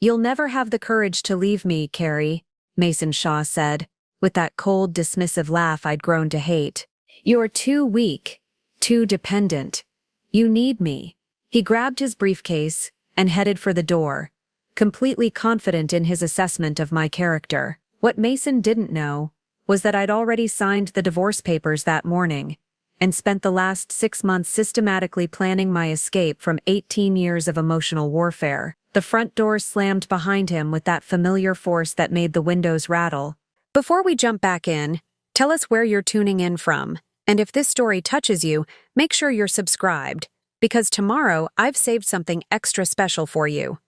"You'll never have the courage to leave me, Carrie," Mason Shaw said, with that cold, dismissive laugh I'd grown to hate. "You're too weak, too dependent. You need me." He grabbed his briefcase and headed for the door, completely confident in his assessment of my character. What Mason didn't know was that I'd already signed the divorce papers that morning and spent the last 6 months systematically planning my escape from 18 years of emotional warfare. The front door slammed behind him with that familiar force that made the windows rattle. Before we jump back in, tell us where you're tuning in from, and if this story touches you, make sure you're subscribed, because tomorrow I've saved something extra special for you.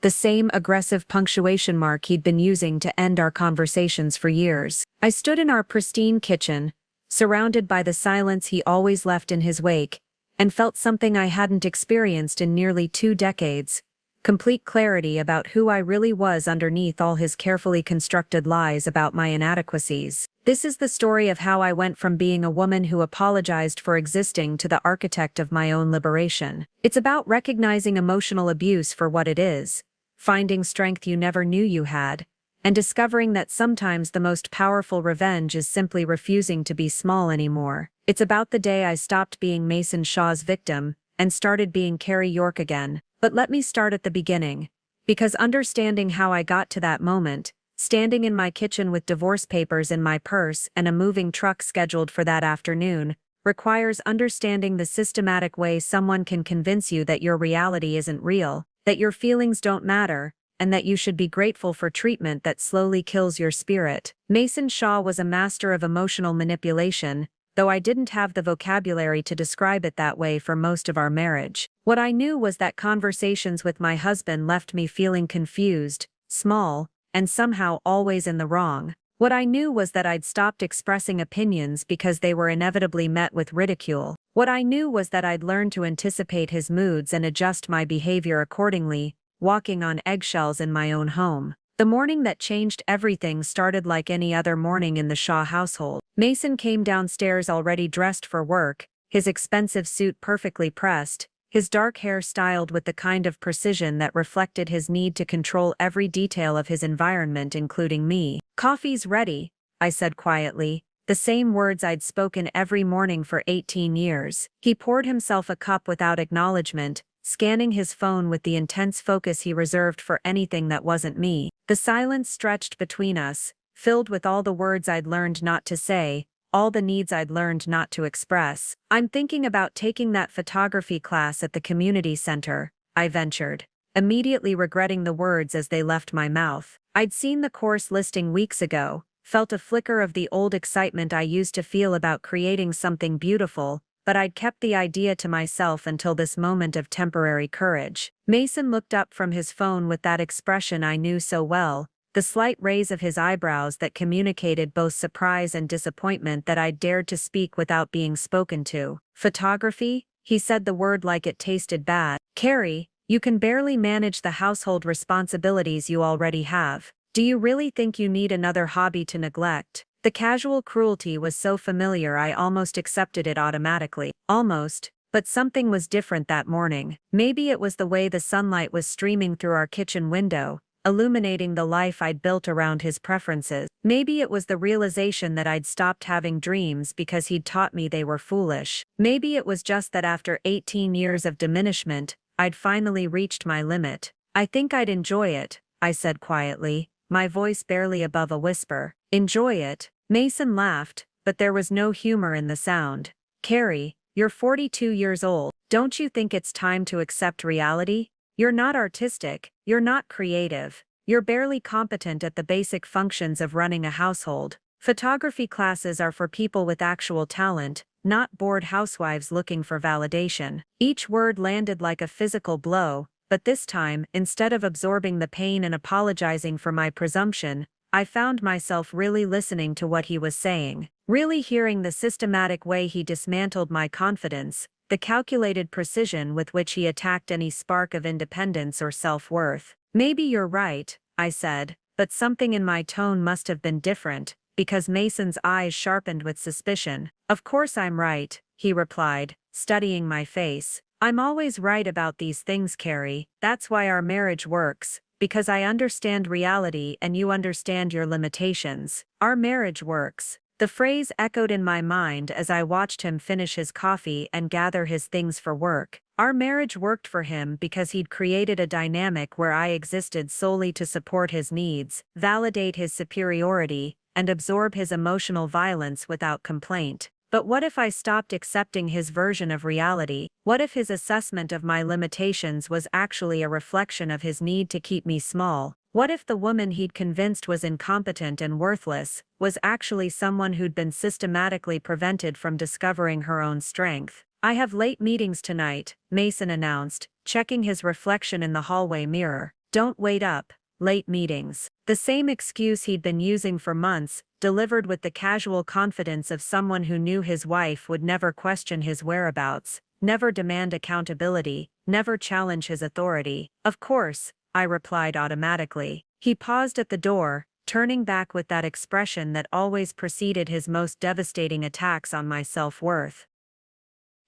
The same aggressive punctuation mark he'd been using to end our conversations for years. I stood in our pristine kitchen, surrounded by the silence he always left in his wake, and felt something I hadn't experienced in nearly 2 decades. Complete clarity about who I really was underneath all his carefully constructed lies about my inadequacies. This is the story of how I went from being a woman who apologized for existing to the architect of my own liberation. It's about recognizing emotional abuse for what it is, finding strength you never knew you had, and discovering that sometimes the most powerful revenge is simply refusing to be small anymore. It's about the day I stopped being Mason Shaw's victim and started being Carrie York again. But let me start at the beginning, because understanding how I got to that moment, standing in my kitchen with divorce papers in my purse and a moving truck scheduled for that afternoon, requires understanding the systematic way someone can convince you that your reality isn't real, that your feelings don't matter, and that you should be grateful for treatment that slowly kills your spirit. Mason Shaw was a master of emotional manipulation, though I didn't have the vocabulary to describe it that way for most of our marriage. What I knew was that conversations with my husband left me feeling confused, small, and somehow always in the wrong. What I knew was that I'd stopped expressing opinions because they were inevitably met with ridicule. What I knew was that I'd learned to anticipate his moods and adjust my behavior accordingly, walking on eggshells in my own home. The morning that changed everything started like any other morning in the Shaw household. Mason came downstairs already dressed for work, his expensive suit perfectly pressed, his dark hair styled with the kind of precision that reflected his need to control every detail of his environment, including me. "Coffee's ready," I said quietly, the same words I'd spoken every morning for 18 years. He poured himself a cup without acknowledgement, scanning his phone with the intense focus he reserved for anything that wasn't me. The silence stretched between us, filled with all the words I'd learned not to say, all the needs I'd learned not to express. "I'm thinking about taking that photography class at the community center," I ventured, immediately regretting the words as they left my mouth. I'd seen the course listing weeks ago, felt a flicker of the old excitement I used to feel about creating something beautiful, but I'd kept the idea to myself until this moment of temporary courage. Mason looked up from his phone with that expression I knew so well, the slight raise of his eyebrows that communicated both surprise and disappointment that I'd dared to speak without being spoken to. "Photography?" He said the word like it tasted bad. "Carrie, you can barely manage the household responsibilities you already have. Do you really think you need another hobby to neglect?" The casual cruelty was so familiar I almost accepted it automatically. Almost, but something was different that morning. Maybe it was the way the sunlight was streaming through our kitchen window, illuminating the life I'd built around his preferences. Maybe it was the realization that I'd stopped having dreams because he'd taught me they were foolish. Maybe it was just that after 18 years of diminishment, I'd finally reached my limit. "I think I'd enjoy it," I said quietly, my voice barely above a whisper. "Enjoy it?" Mason laughed, but there was no humor in the sound. "Carrie, you're 42 years old. Don't you think it's time to accept reality? You're not artistic, you're not creative, you're barely competent at the basic functions of running a household. Photography classes are for people with actual talent, not bored housewives looking for validation." Each word landed like a physical blow, but this time, instead of absorbing the pain and apologizing for my presumption, I found myself really listening to what he was saying, really hearing the systematic way he dismantled my confidence, the calculated precision with which he attacked any spark of independence or self-worth. "Maybe you're right," I said, but something in my tone must have been different, because Mason's eyes sharpened with suspicion. "Of course I'm right," he replied, studying my face. "I'm always right about these things, Carrie. That's why our marriage works. because I understand reality and you understand your limitations. Our marriage works. The phrase echoed in my mind as I watched him finish his coffee and gather his things for work. Our marriage worked for him because he'd created a dynamic where I existed solely to support his needs, validate his superiority, and absorb his emotional violence without complaint. But what if I stopped accepting his version of reality? What if his assessment of my limitations was actually a reflection of his need to keep me small? What if the woman he'd convinced was incompetent and worthless was actually someone who'd been systematically prevented from discovering her own strength? I have late meetings tonight, Mason announced, checking his reflection in the hallway mirror. Don't wait up. Late meetings. The same excuse he'd been using for months, delivered with the casual confidence of someone who knew his wife would never question his whereabouts, never demand accountability, never challenge his authority. Of course, I replied automatically. He paused at the door, turning back with that expression that always preceded his most devastating attacks on my self-worth.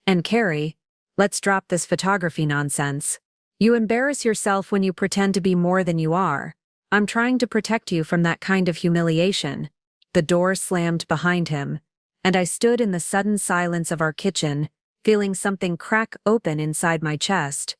And Carrie, let's drop this photography nonsense. You embarrass yourself when you pretend to be more than you are. I'm trying to protect you from that kind of humiliation. The door slammed behind him, and I stood in the sudden silence of our kitchen, feeling something crack open inside my chest.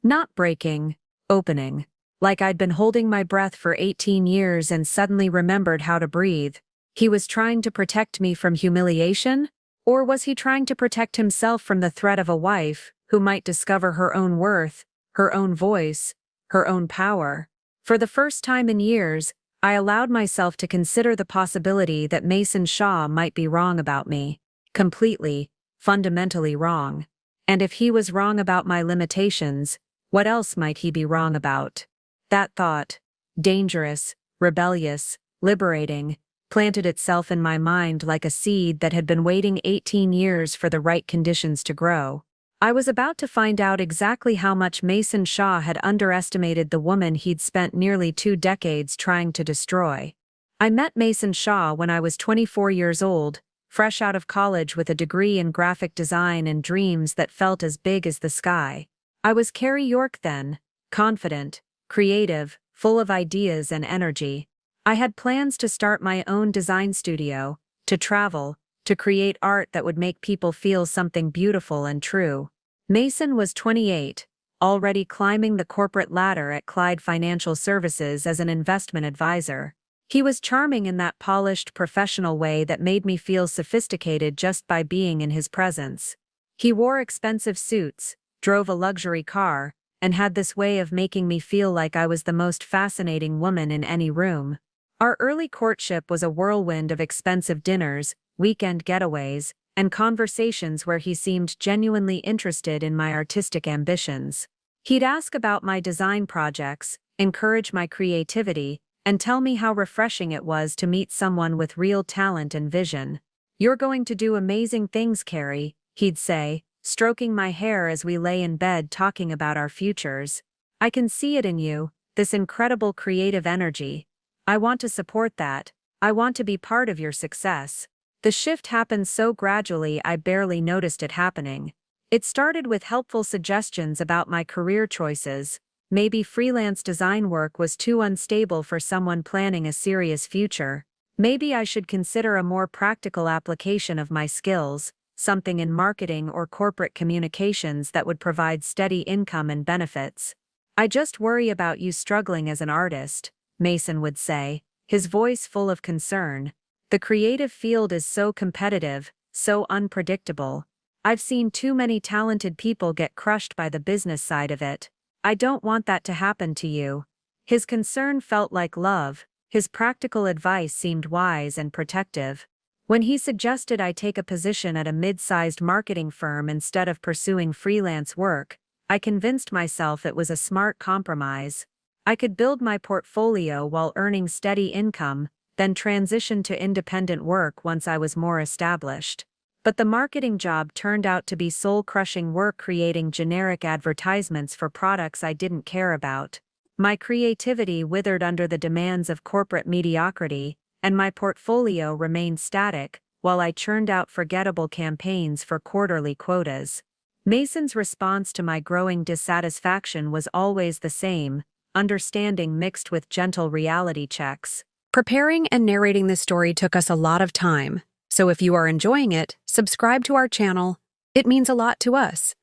Not breaking, opening. Like I'd been holding my breath for 18 years and suddenly remembered how to breathe. He was trying to protect me from humiliation? Or was he trying to protect himself from the threat of a wife who might discover her own worth, her own voice, her own power? For the first time in years, I allowed myself to consider the possibility that Mason Shaw might be wrong about me. Completely, fundamentally wrong. And if he was wrong about my limitations, what else might he be wrong about? That thought, dangerous, rebellious, liberating, planted itself in my mind like a seed that had been waiting 18 years for the right conditions to grow. I was about to find out exactly how much Mason Shaw had underestimated the woman he'd spent nearly 2 decades trying to destroy. I met Mason Shaw when I was 24 years old, fresh out of college with a degree in graphic design and dreams that felt as big as the sky. I was Carrie York then, confident, creative, full of ideas and energy. I had plans to start my own design studio, to travel, to create art that would make people feel something beautiful and true. Mason was 28, already climbing the corporate ladder at Clyde Financial Services as an investment advisor. He was charming in that polished, professional way that made me feel sophisticated just by being in his presence. He wore expensive suits, drove a luxury car, and had this way of making me feel like I was the most fascinating woman in any room. Our early courtship was a whirlwind of expensive dinners, weekend getaways, and conversations where he seemed genuinely interested in my artistic ambitions. He'd ask about my design projects, encourage my creativity, and tell me how refreshing it was to meet someone with real talent and vision. "You're going to do amazing things, Carrie," he'd say, stroking my hair as we lay in bed talking about our futures. "I can see it in you, this incredible creative energy. I want to support that. I want to be part of your success." The shift happened so gradually I barely noticed it happening. It started with helpful suggestions about my career choices. Maybe freelance design work was too unstable for someone planning a serious future. Maybe I should consider a more practical application of my skills, something in marketing or corporate communications that would provide steady income and benefits. "I just worry about you struggling as an artist," Mason would say, his voice full of concern. "The creative field is so competitive, so unpredictable. I've seen too many talented people get crushed by the business side of it. I don't want that to happen to you." His concern felt like love, his practical advice seemed wise and protective. When he suggested I take a position at a mid-sized marketing firm instead of pursuing freelance work, I convinced myself it was a smart compromise. I could build my portfolio while earning steady income, then transition to independent work once I was more established. But the marketing job turned out to be soul-crushing work creating generic advertisements for products I didn't care about. My creativity withered under the demands of corporate mediocrity, and my portfolio remained static, while I churned out forgettable campaigns for quarterly quotas. Mason's response to my growing dissatisfaction was always the same: understanding mixed with gentle reality checks. Preparing and narrating this story took us a lot of time, so if you are enjoying it, subscribe to our channel. It means a lot to us.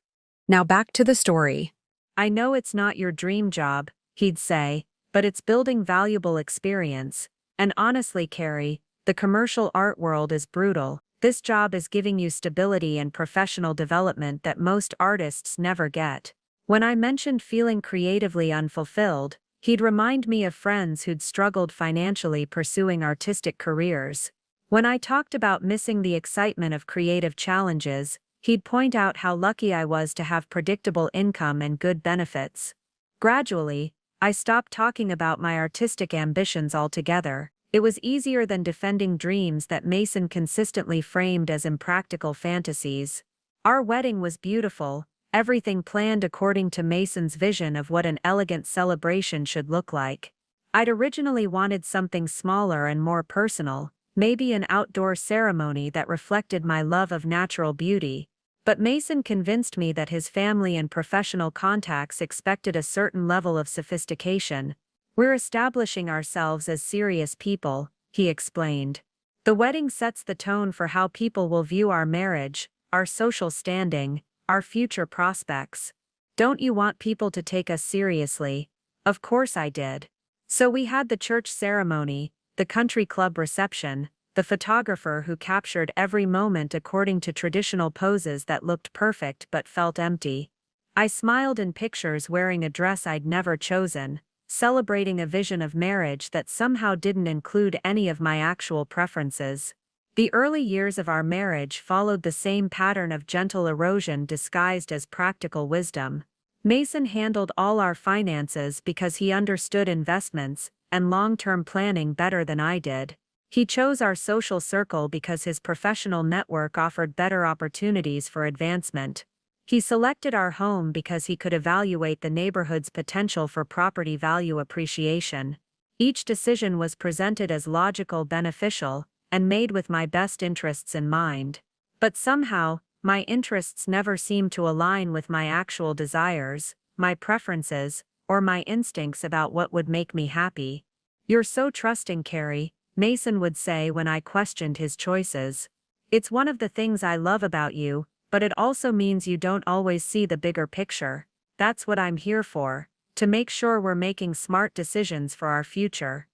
Now back to the story. I know it's not your dream job, he'd say, but it's building valuable experience. And honestly, Carrie, the commercial art world is brutal. This job is giving you stability and professional development that most artists never get. When I mentioned feeling creatively unfulfilled, he'd remind me of friends who'd struggled financially pursuing artistic careers. When I talked about missing the excitement of creative challenges, he'd point out how lucky I was to have predictable income and good benefits. Gradually, I stopped talking about my artistic ambitions altogether. It was easier than defending dreams that Mason consistently framed as impractical fantasies. Our wedding was beautiful, everything planned according to Mason's vision of what an elegant celebration should look like. I'd originally wanted something smaller and more personal, maybe an outdoor ceremony that reflected my love of natural beauty. But Mason convinced me that his family and professional contacts expected a certain level of sophistication. We're establishing ourselves as serious people, he explained. The wedding sets the tone for how people will view our marriage, our social standing, our future prospects. Don't you want people to take us seriously? Of course I did. So we had the church ceremony, the country club reception, the photographer who captured every moment according to traditional poses that looked perfect but felt empty. I smiled in pictures wearing a dress I'd never chosen, celebrating a vision of marriage that somehow didn't include any of my actual preferences. The early years of our marriage followed the same pattern of gentle erosion disguised as practical wisdom. Mason handled all our finances because he understood investments and long-term planning better than I did. He chose our social circle because his professional network offered better opportunities for advancement. He selected our home because he could evaluate the neighborhood's potential for property value appreciation. Each decision was presented as logical, beneficial, and made with my best interests in mind. But somehow, my interests never seemed to align with my actual desires, my preferences, or my instincts about what would make me happy. You're so trusting, Carrie, Mason would say when I questioned his choices. It's one of the things I love about you, but it also means you don't always see the bigger picture. That's what I'm here for, to make sure we're making smart decisions for our future.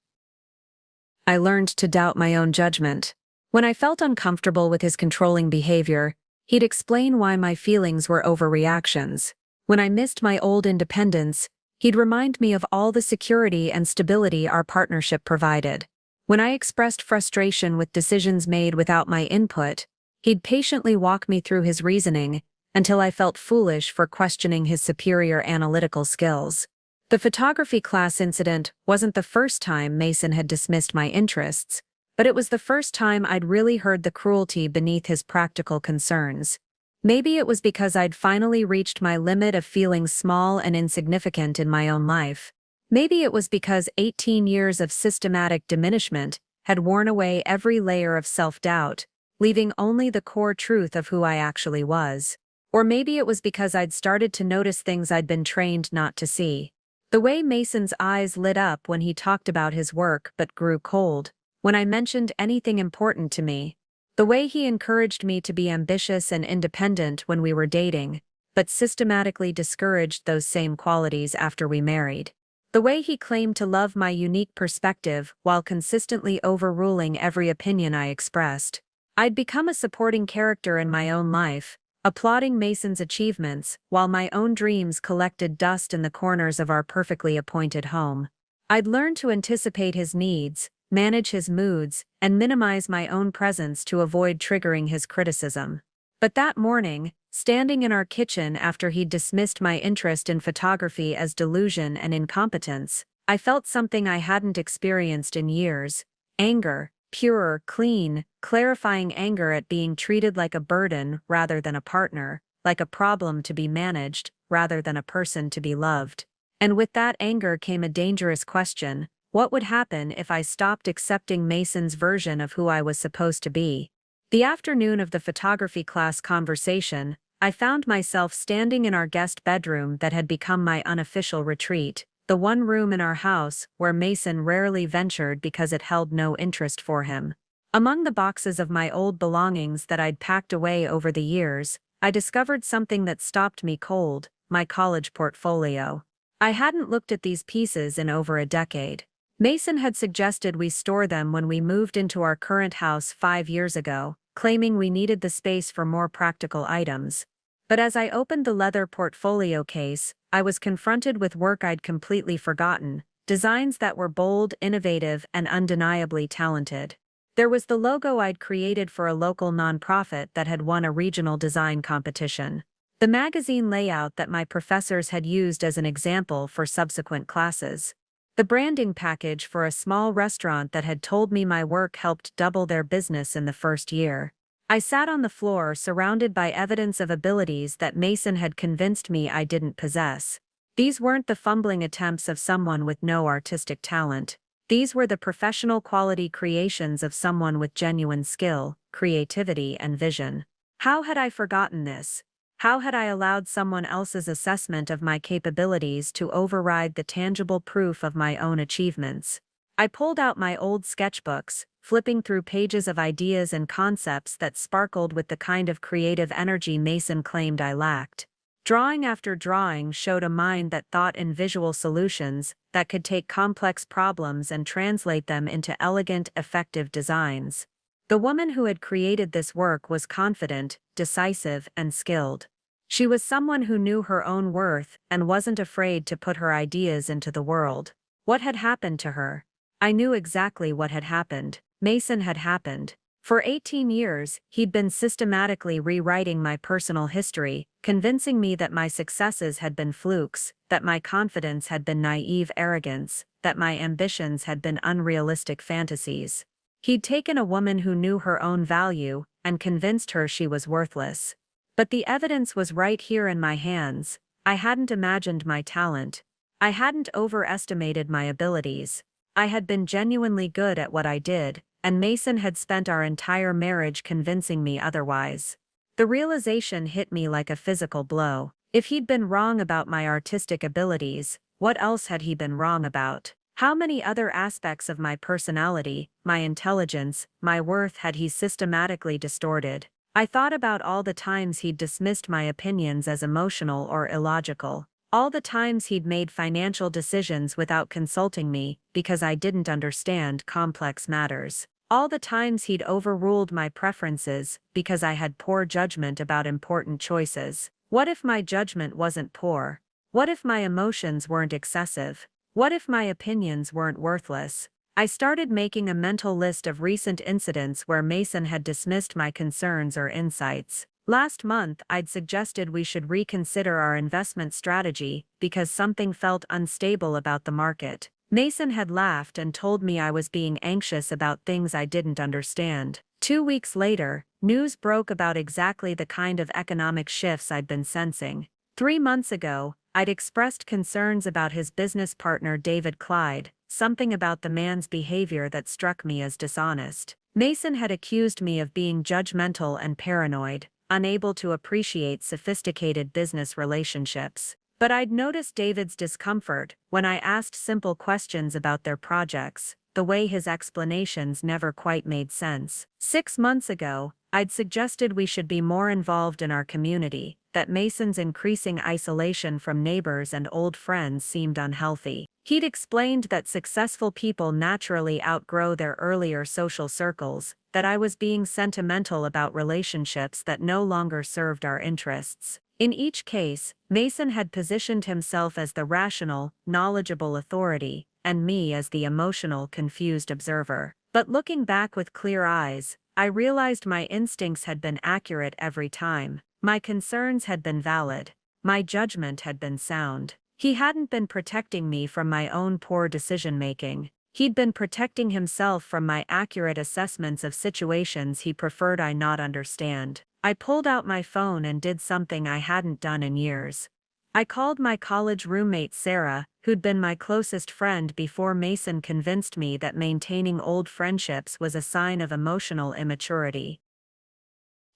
I learned to doubt my own judgment. When I felt uncomfortable with his controlling behavior, he'd explain why my feelings were overreactions. When I missed my old independence, he'd remind me of all the security and stability our partnership provided. When I expressed frustration with decisions made without my input, he'd patiently walk me through his reasoning until I felt foolish for questioning his superior analytical skills. The photography class incident wasn't the first time Mason had dismissed my interests, but it was the first time I'd really heard the cruelty beneath his practical concerns. Maybe it was because I'd finally reached my limit of feeling small and insignificant in my own life. Maybe it was because 18 years of systematic diminishment had worn away every layer of self-doubt, leaving only the core truth of who I actually was. Or maybe it was because I'd started to notice things I'd been trained not to see. The way Mason's eyes lit up when he talked about his work but grew cold when I mentioned anything important to me. The way he encouraged me to be ambitious and independent when we were dating, but systematically discouraged those same qualities after we married. The way he claimed to love my unique perspective while consistently overruling every opinion I expressed. I'd become a supporting character in my own life, applauding Mason's achievements while my own dreams collected dust in the corners of our perfectly appointed home. I'd learned to anticipate his needs, manage his moods, and minimize my own presence to avoid triggering his criticism. But that morning, standing in our kitchen after he'd dismissed my interest in photography as delusion and incompetence, I felt something I hadn't experienced in years: anger. Pure, clean, clarifying anger at being treated like a burden rather than a partner, like a problem to be managed rather than a person to be loved. And with that anger came a dangerous question: what would happen if I stopped accepting Mason's version of who I was supposed to be? The afternoon of the photography class conversation, I found myself standing in our guest bedroom that had become my unofficial retreat. the one room in our house where Mason rarely ventured because it held no interest for him. Among the boxes of my old belongings that I'd packed away over the years, I discovered something that stopped me cold: my college portfolio. I hadn't looked at these pieces in over a decade. Mason had suggested we store them when we moved into our current house 5 years ago, claiming we needed the space for more practical items. But as I opened the leather portfolio case, I was confronted with work I'd completely forgotten: designs that were bold, innovative, and undeniably talented. There was the logo I'd created for a local nonprofit that had won a regional design competition. The magazine layout that my professors had used as an example for subsequent classes. The branding package for a small restaurant that had told me my work helped double their business in the first year. I sat on the floor surrounded by evidence of abilities that Mason had convinced me I didn't possess. These weren't the fumbling attempts of someone with no artistic talent. These were the professional quality creations of someone with genuine skill, creativity, and vision. How had I forgotten this? How had I allowed someone else's assessment of my capabilities to override the tangible proof of my own achievements? I pulled out my old sketchbooks, flipping through pages of ideas and concepts that sparkled with the kind of creative energy Mason claimed I lacked. Drawing after drawing showed a mind that thought in visual solutions, that could take complex problems and translate them into elegant, effective designs. The woman who had created this work was confident, decisive, and skilled. She was someone who knew her own worth and wasn't afraid to put her ideas into the world. What had happened to her? I knew exactly what had happened. Mason had happened. For 18 years, he'd been systematically rewriting my personal history, convincing me that my successes had been flukes, that my confidence had been naive arrogance, that my ambitions had been unrealistic fantasies. He'd taken a woman who knew her own value and convinced her she was worthless. But the evidence was right here in my hands. I hadn't imagined my talent. I hadn't overestimated my abilities. I had been genuinely good at what I did, and Mason had spent our entire marriage convincing me otherwise. The realization hit me like a physical blow. If he'd been wrong about my artistic abilities, what else had he been wrong about? How many other aspects of my personality, my intelligence, my worth had he systematically distorted? I thought about all the times he'd dismissed my opinions as emotional or illogical. All the times he'd made financial decisions without consulting me, because I didn't understand complex matters. All the times he'd overruled my preferences, because I had poor judgment about important choices. What if my judgment wasn't poor? What if my emotions weren't excessive? What if my opinions weren't worthless? I started making a mental list of recent incidents where Mason had dismissed my concerns or insights. Last month, I'd suggested we should reconsider our investment strategy because something felt unstable about the market. Mason had laughed and told me I was being anxious about things I didn't understand. 2 weeks later, news broke about exactly the kind of economic shifts I'd been sensing. 3 months ago, I'd expressed concerns about his business partner David Clyde, something about the man's behavior that struck me as dishonest. Mason had accused me of being judgmental and paranoid, unable to appreciate sophisticated business relationships. But I'd noticed David's discomfort when I asked simple questions about their projects, the way his explanations never quite made sense. 6 months ago, I'd suggested we should be more involved in our community, that Mason's increasing isolation from neighbors and old friends seemed unhealthy. He'd explained that successful people naturally outgrow their earlier social circles, that I was being sentimental about relationships that no longer served our interests. In each case, Mason had positioned himself as the rational, knowledgeable authority, and me as the emotional, confused observer. But looking back with clear eyes, I realized my instincts had been accurate every time. My concerns had been valid. My judgment had been sound. He hadn't been protecting me from my own poor decision-making. He'd been protecting himself from my accurate assessments of situations he preferred I not understand. I pulled out my phone and did something I hadn't done in years. I called my college roommate Sarah, who'd been my closest friend before Mason convinced me that maintaining old friendships was a sign of emotional immaturity.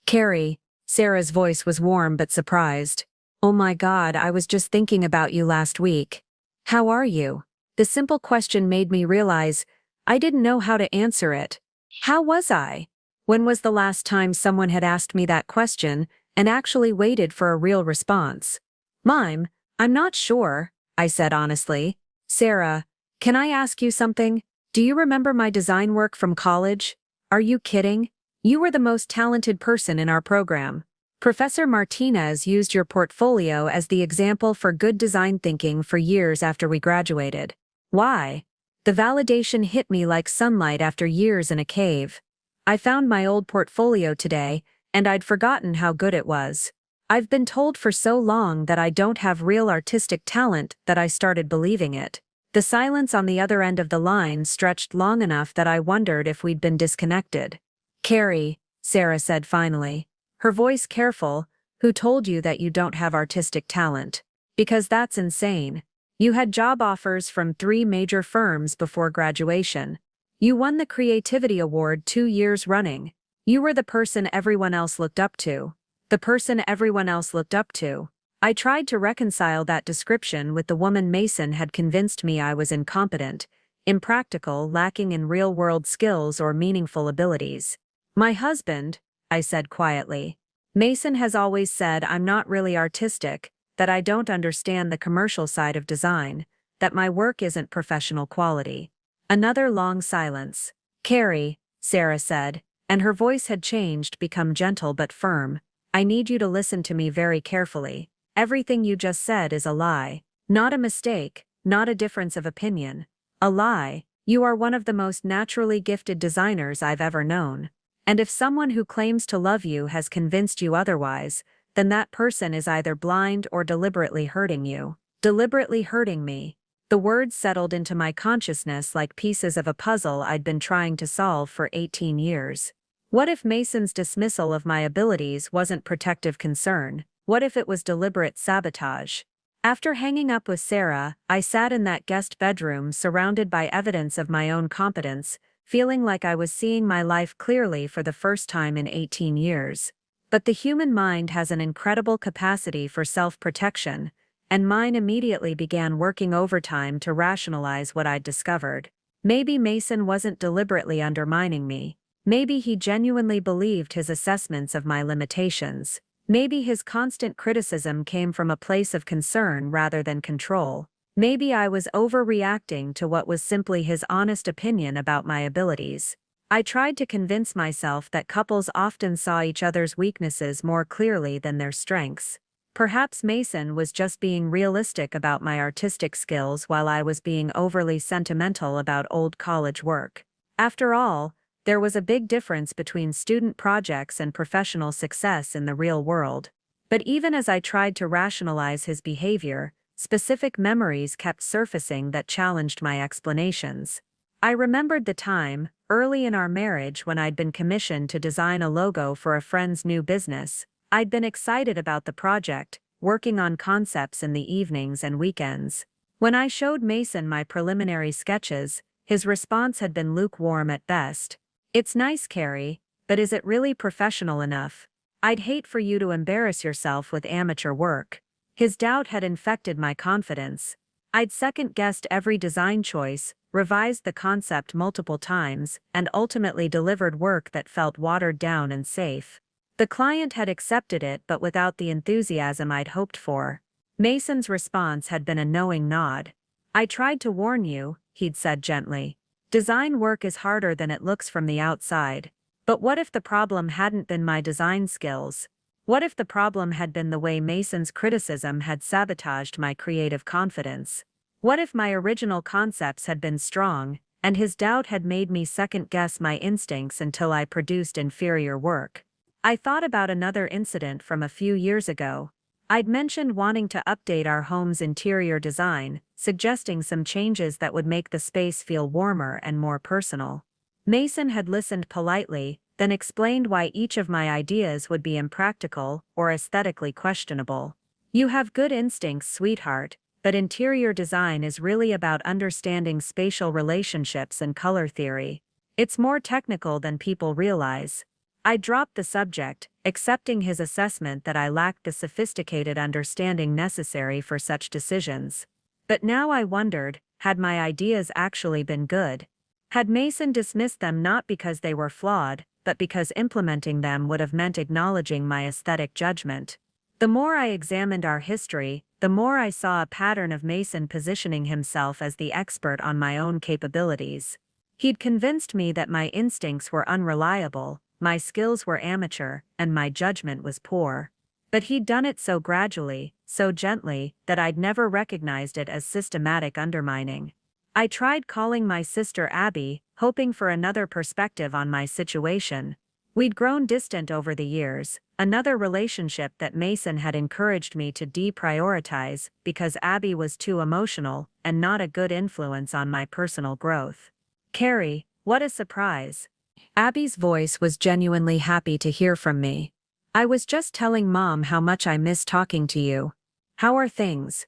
Carrie, Sarah's voice was warm but surprised. Oh my God, I was just thinking about you last week. How are you? The simple question made me realize I didn't know how to answer it. How was I? When was the last time someone had asked me that question and actually waited for a real response? Mime, I'm not sure, I said honestly. Sarah, can I ask you something? Do you remember my design work from college? Are you kidding? You were the most talented person in our program. Professor Martinez used your portfolio as the example for good design thinking for years after we graduated. Why? The validation hit me like sunlight after years in a cave. I found my old portfolio today, and I'd forgotten how good it was. I've been told for so long that I don't have real artistic talent that I started believing it. The silence on the other end of the line stretched long enough that I wondered if we'd been disconnected. Carrie, Sarah said finally, her voice careful, who told you that you don't have artistic talent? Because that's insane. You had job offers from 3 major firms before graduation. You won the Creativity Award 2 years running. You were the person everyone else looked up to. The person everyone else looked up to. I tried to reconcile that description with the woman Mason had convinced me I was incompetent, impractical, lacking in real-world skills or meaningful abilities. My husband, I said quietly. Mason has always said I'm not really artistic, that I don't understand the commercial side of design, that my work isn't professional quality. Another long silence. Carrie, Sarah said, and her voice had changed, become gentle but firm. I need you to listen to me very carefully. Everything you just said is a lie. Not a mistake, not a difference of opinion. A lie. You are one of the most naturally gifted designers I've ever known. And if someone who claims to love you has convinced you otherwise, then that person is either blind or deliberately hurting you. Deliberately hurting me. The words settled into my consciousness like pieces of a puzzle I'd been trying to solve for 18 years. What if Mason's dismissal of my abilities wasn't protective concern? What if it was deliberate sabotage? After hanging up with Sarah, I sat in that guest bedroom surrounded by evidence of my own competence, feeling like I was seeing my life clearly for the first time in 18 years. But the human mind has an incredible capacity for self-protection, and mine immediately began working overtime to rationalize what I'd discovered. Maybe Mason wasn't deliberately undermining me. Maybe he genuinely believed his assessments of my limitations. Maybe his constant criticism came from a place of concern rather than control. Maybe I was overreacting to what was simply his honest opinion about my abilities. I tried to convince myself that couples often saw each other's weaknesses more clearly than their strengths. Perhaps Mason was just being realistic about my artistic skills while I was being overly sentimental about old college work. After all, there was a big difference between student projects and professional success in the real world. But even as I tried to rationalize his behavior, specific memories kept surfacing that challenged my explanations. I remembered the time, early in our marriage, when I'd been commissioned to design a logo for a friend's new business. I'd been excited about the project, working on concepts in the evenings and weekends. When I showed Mason my preliminary sketches, his response had been lukewarm at best. It's nice, Carrie, but is it really professional enough? I'd hate for you to embarrass yourself with amateur work. His doubt had infected my confidence. I'd second-guessed every design choice, revised the concept multiple times, and ultimately delivered work that felt watered down and safe. The client had accepted it but without the enthusiasm I'd hoped for. Mason's response had been a knowing nod. I tried to warn you, he'd said gently. Design work is harder than it looks from the outside. But what if the problem hadn't been my design skills? What if the problem had been the way Mason's criticism had sabotaged my creative confidence? What if my original concepts had been strong, and his doubt had made me second-guess my instincts until I produced inferior work? I thought about another incident from a few years ago. I'd mentioned wanting to update our home's interior design, suggesting some changes that would make the space feel warmer and more personal. Mason had listened politely, then explained why each of my ideas would be impractical or aesthetically questionable. You have good instincts, sweetheart, but interior design is really about understanding spatial relationships and color theory. It's more technical than people realize. I dropped the subject, accepting his assessment that I lacked the sophisticated understanding necessary for such decisions. But now I wondered, had my ideas actually been good? Had Mason dismissed them not because they were flawed, but because implementing them would have meant acknowledging my aesthetic judgment? The more I examined our history, the more I saw a pattern of Mason positioning himself as the expert on my own capabilities. He'd convinced me that my instincts were unreliable, my skills were amateur, and my judgment was poor. But he'd done it so gradually, so gently, that I'd never recognized it as systematic undermining. I tried calling my sister Abby, hoping for another perspective on my situation. We'd grown distant over the years, another relationship that Mason had encouraged me to deprioritize because Abby was too emotional and not a good influence on my personal growth. "Carrie, what a surprise." Abby's voice was genuinely happy to hear from me. "I was just telling Mom how much I miss talking to you. How are things?"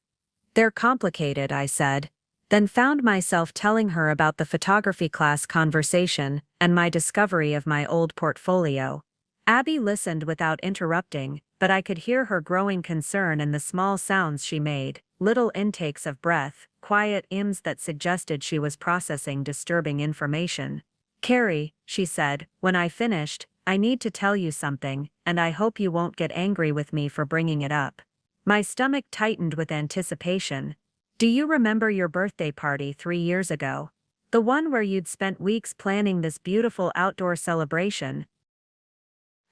"They're complicated," I said, then found myself telling her about the photography class conversation and my discovery of my old portfolio. Abby listened without interrupting, but I could hear her growing concern in the small sounds she made, little intakes of breath, quiet ims that suggested she was processing disturbing information. "Carrie," she said, when I finished, "I need to tell you something, and I hope you won't get angry with me for bringing it up." My stomach tightened with anticipation. "Do you remember your birthday party 3 years ago? The one where you'd spent weeks planning this beautiful outdoor celebration?"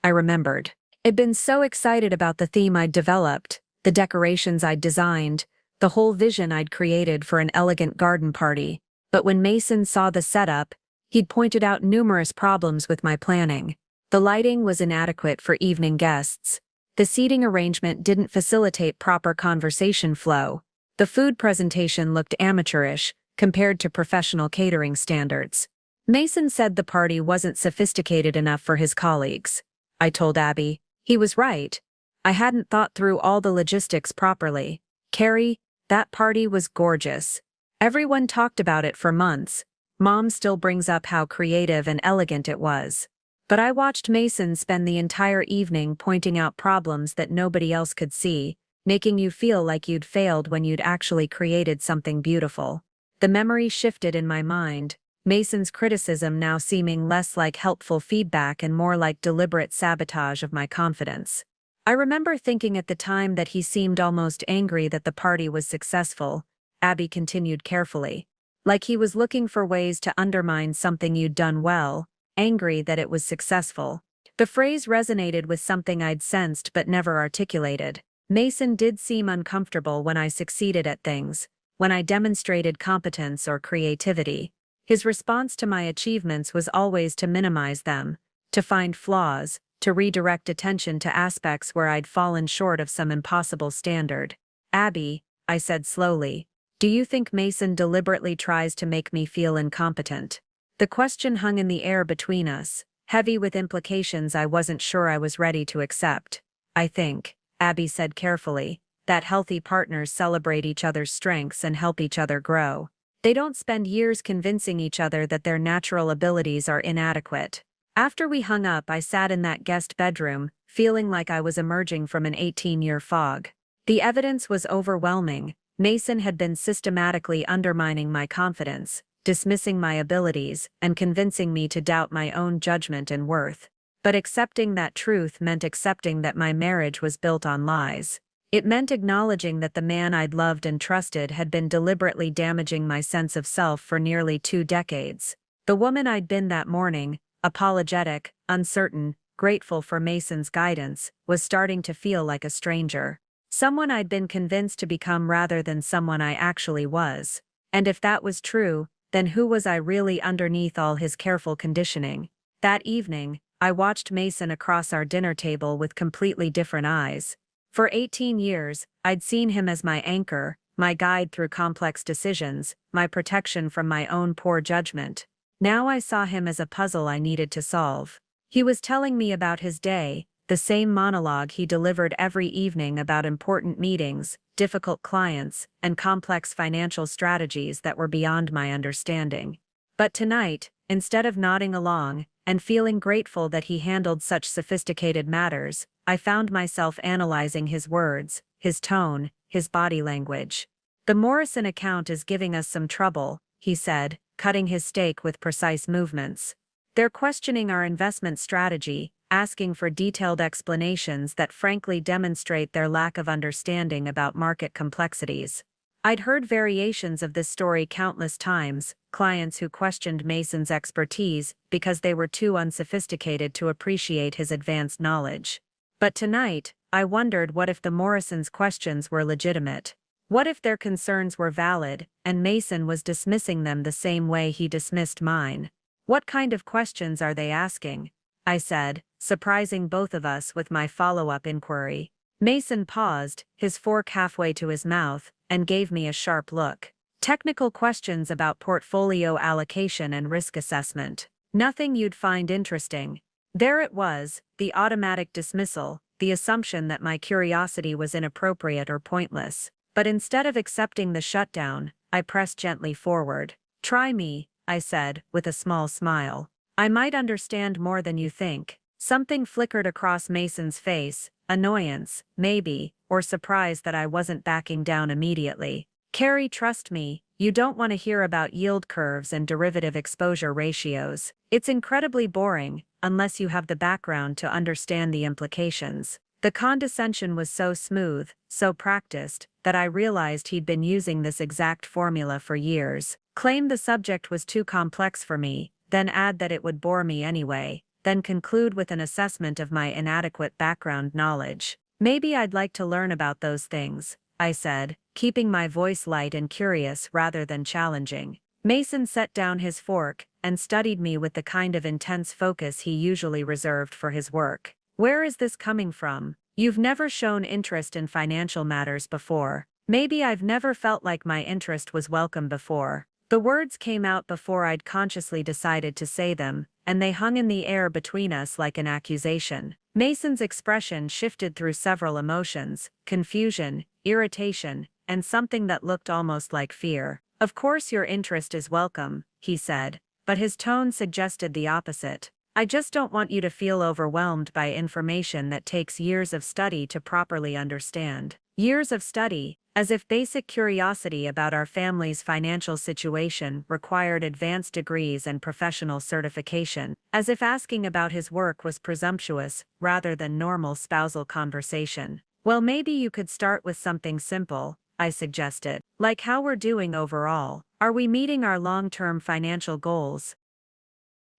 I remembered. I'd been so excited about the theme I'd developed, the decorations I'd designed, the whole vision I'd created for an elegant garden party. But when Mason saw the setup, he'd pointed out numerous problems with my planning. The lighting was inadequate for evening guests. The seating arrangement didn't facilitate proper conversation flow. The food presentation looked amateurish compared to professional catering standards. Mason said the party wasn't sophisticated enough for his colleagues. I told Abby. He was right. I hadn't thought through all the logistics properly. "Carrie, that party was gorgeous. Everyone talked about it for months. Mom still brings up how creative and elegant it was. But I watched Mason spend the entire evening pointing out problems that nobody else could see, making you feel like you'd failed when you'd actually created something beautiful." The memory shifted in my mind, Mason's criticism now seeming less like helpful feedback and more like deliberate sabotage of my confidence. I remember thinking at the time that he seemed almost angry that the party was successful, Abby continued carefully. Like he was looking for ways to undermine something you'd done well, angry that it was successful. The phrase resonated with something I'd sensed but never articulated. Mason did seem uncomfortable when I succeeded at things, when I demonstrated competence or creativity. His response to my achievements was always to minimize them, to find flaws, to redirect attention to aspects where I'd fallen short of some impossible standard. "Abby," I said slowly, "do you think Mason deliberately tries to make me feel incompetent?" The question hung in the air between us, heavy with implications I wasn't sure I was ready to accept. "I think," Abby said carefully, "that healthy partners celebrate each other's strengths and help each other grow. They don't spend years convincing each other that their natural abilities are inadequate." After we hung up, I sat in that guest bedroom, feeling like I was emerging from an 18-year fog. The evidence was overwhelming. Mason had been systematically undermining my confidence, dismissing my abilities, and convincing me to doubt my own judgment and worth. But accepting that truth meant accepting that my marriage was built on lies. It meant acknowledging that the man I'd loved and trusted had been deliberately damaging my sense of self for nearly 2 decades. The woman I'd been that morning, apologetic, uncertain, grateful for Mason's guidance, was starting to feel like a stranger. Someone I'd been convinced to become rather than someone I actually was. And if that was true, then who was I really underneath all his careful conditioning? That evening, I watched Mason across our dinner table with completely different eyes. For 18 years, I'd seen him as my anchor, my guide through complex decisions, my protection from my own poor judgment. Now I saw him as a puzzle I needed to solve. He was telling me about his day, the same monologue he delivered every evening about important meetings, difficult clients, and complex financial strategies that were beyond my understanding. But tonight, instead of nodding along and feeling grateful that he handled such sophisticated matters, I found myself analyzing his words, his tone, his body language. "The Morrison account is giving us some trouble," he said, cutting his steak with precise movements. "They're questioning our investment strategy, asking for detailed explanations that frankly demonstrate their lack of understanding about market complexities." I'd heard variations of this story countless times, clients who questioned Mason's expertise because they were too unsophisticated to appreciate his advanced knowledge. But tonight, I wondered what if the Morrisons' questions were legitimate? What if their concerns were valid, and Mason was dismissing them the same way he dismissed mine? "What kind of questions are they asking?" I said, surprising both of us with my follow-up inquiry. Mason paused, his fork halfway to his mouth, and gave me a sharp look. "Technical questions about portfolio allocation and risk assessment. Nothing you'd find interesting." There it was, the automatic dismissal, the assumption that my curiosity was inappropriate or pointless. But instead of accepting the shutdown, I pressed gently forward. "Try me," I said, with a small smile. "I might understand more than you think." Something flickered across Mason's face, annoyance, maybe, or surprise that I wasn't backing down immediately. "Carrie, trust me, you don't want to hear about yield curves and derivative exposure ratios. It's incredibly boring, unless you have the background to understand the implications." The condescension was so smooth, so practiced, that I realized he'd been using this exact formula for years. Claim the subject was too complex for me, then add that it would bore me anyway, then conclude with an assessment of my inadequate background knowledge. "Maybe I'd like to learn about those things," I said, keeping my voice light and curious rather than challenging. Mason set down his fork and studied me with the kind of intense focus he usually reserved for his work. "Where is this coming from? You've never shown interest in financial matters before." Maybe I've never felt like my interest was welcome before. The words came out before I'd consciously decided to say them, and they hung in the air between us like an accusation. Mason's expression shifted through several emotions: confusion, irritation, and something that looked almost like fear. "Of course your interest is welcome," he said, but his tone suggested the opposite. "I just don't want you to feel overwhelmed by information that takes years of study to properly understand." Years of study, as if basic curiosity about our family's financial situation required advanced degrees and professional certification, as if asking about his work was presumptuous rather than normal spousal conversation. "Well, maybe you could start with something simple," I suggested, "like how we're doing overall. Are we meeting our long-term financial goals?"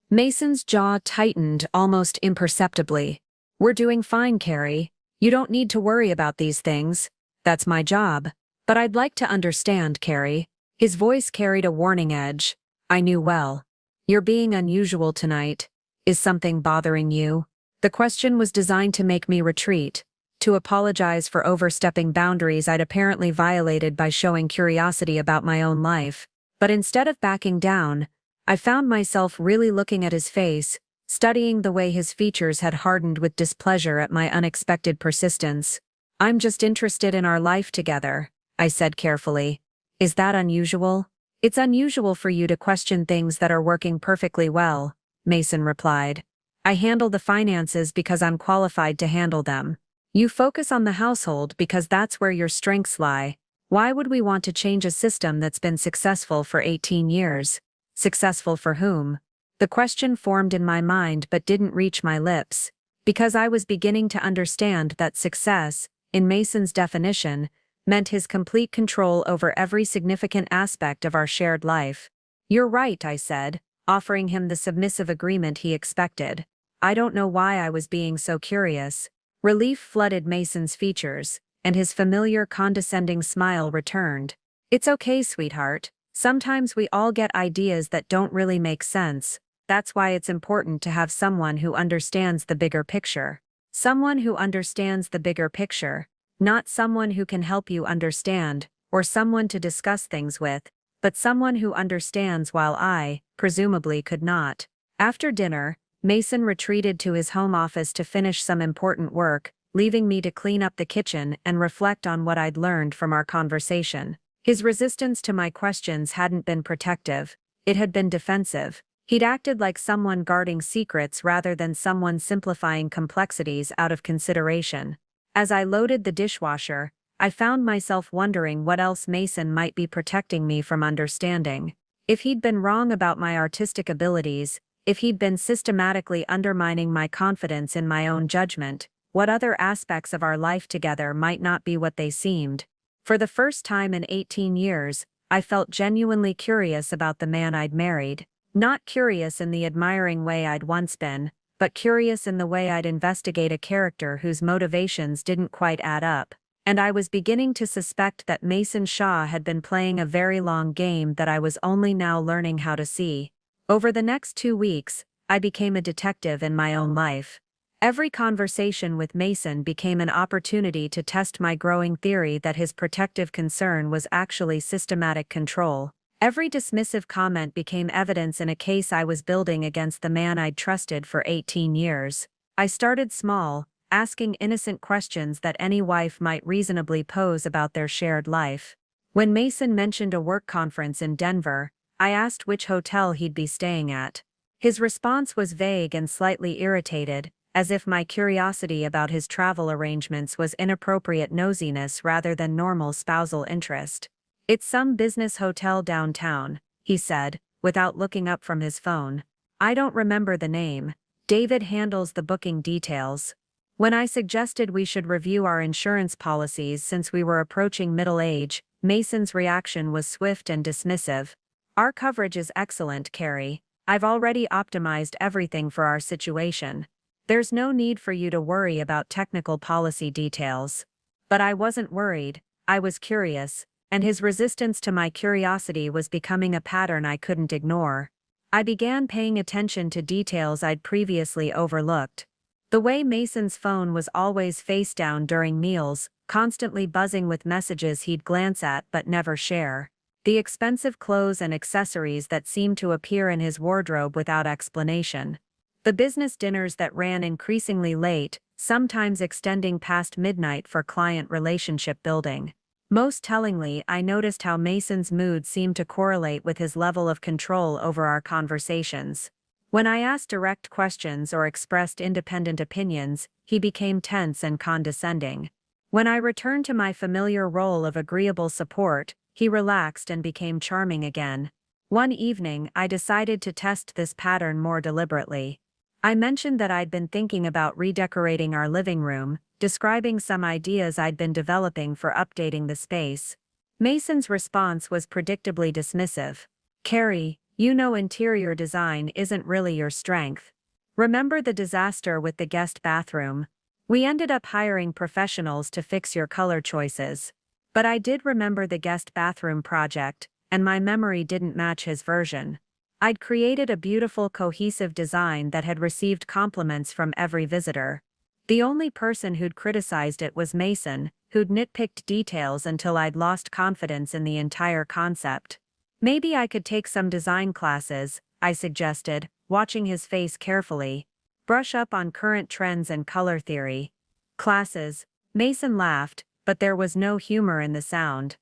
Mason's jaw tightened almost imperceptibly. "We're doing fine, Carrie. You don't need to worry about these things. That's my job. But I'd like to understand, Carrie." His voice carried a warning edge. I knew well. "You're being unusual tonight. Is something bothering you?" The question was designed to make me retreat, to apologize for overstepping boundaries I'd apparently violated by showing curiosity about my own life. But instead of backing down, I found myself really looking at his face, studying the way his features had hardened with displeasure at my unexpected persistence. "I'm just interested in our life together," I said carefully. "Is that unusual?" "It's unusual for you to question things that are working perfectly well," Mason replied. "I handle the finances because I'm qualified to handle them. You focus on the household because that's where your strengths lie. Why would we want to change a system that's been successful for 18 years? Successful for whom?" The question formed in my mind but didn't reach my lips, because I was beginning to understand that success, in Mason's definition, meant his complete control over every significant aspect of our shared life. "You're right," I said, offering him the submissive agreement he expected. I don't know why I was being so curious. Relief flooded Mason's features, and his familiar condescending smile returned. "It's okay, sweetheart. Sometimes we all get ideas that don't really make sense. That's why it's important to have someone who understands the bigger picture. Someone who understands the bigger picture, not someone who can help you understand, or someone to discuss things with, but someone who understands while I, presumably, could not." After dinner, Mason retreated to his home office to finish some important work, leaving me to clean up the kitchen and reflect on what I'd learned from our conversation. His resistance to my questions hadn't been protective, it had been defensive. He'd acted like someone guarding secrets rather than someone simplifying complexities out of consideration. As I loaded the dishwasher, I found myself wondering what else Mason might be protecting me from understanding. If he'd been wrong about my artistic abilities, if he'd been systematically undermining my confidence in my own judgment, what other aspects of our life together might not be what they seemed? For the first time in 18 years, I felt genuinely curious about the man I'd married. Not curious in the admiring way I'd once been, but curious in the way I'd investigate a character whose motivations didn't quite add up. And I was beginning to suspect that Mason Shaw had been playing a very long game that I was only now learning how to see. Over the next 2 weeks, I became a detective in my own life. Every conversation with Mason became an opportunity to test my growing theory that his protective concern was actually systematic control. Every dismissive comment became evidence in a case I was building against the man I'd trusted for 18 years. I started small, asking innocent questions that any wife might reasonably pose about their shared life. When Mason mentioned a work conference in Denver, I asked which hotel he'd be staying at. His response was vague and slightly irritated, as if my curiosity about his travel arrangements was inappropriate nosiness rather than normal spousal interest. "It's some business hotel downtown," he said, without looking up from his phone. "I don't remember the name. David handles the booking details." When I suggested we should review our insurance policies since we were approaching middle age, Mason's reaction was swift and dismissive. "Our coverage is excellent, Carrie. I've already optimized everything for our situation. There's no need for you to worry about technical policy details." But I wasn't worried, I was curious, and his resistance to my curiosity was becoming a pattern I couldn't ignore. I began paying attention to details I'd previously overlooked. The way Mason's phone was always face down during meals, constantly buzzing with messages he'd glance at but never share. The expensive clothes and accessories that seemed to appear in his wardrobe without explanation. The business dinners that ran increasingly late, sometimes extending past midnight for client relationship building. Most tellingly, I noticed how Mason's mood seemed to correlate with his level of control over our conversations. When I asked direct questions or expressed independent opinions, he became tense and condescending. When I returned to my familiar role of agreeable support, he relaxed and became charming again. One evening, I decided to test this pattern more deliberately. I mentioned that I'd been thinking about redecorating our living room, describing some ideas I'd been developing for updating the space. Mason's response was predictably dismissive. "Carrie, you know interior design isn't really your strength. Remember the disaster with the guest bathroom? We ended up hiring professionals to fix your color choices." But I did remember the guest bathroom project, and my memory didn't match his version. I'd created a beautiful cohesive design that had received compliments from every visitor. The only person who'd criticized it was Mason, who'd nitpicked details until I'd lost confidence in the entire concept. "Maybe I could take some design classes," I suggested, watching his face carefully. "Brush up on current trends and color theory." "Classes?" Mason laughed, but there was no humor in the sound.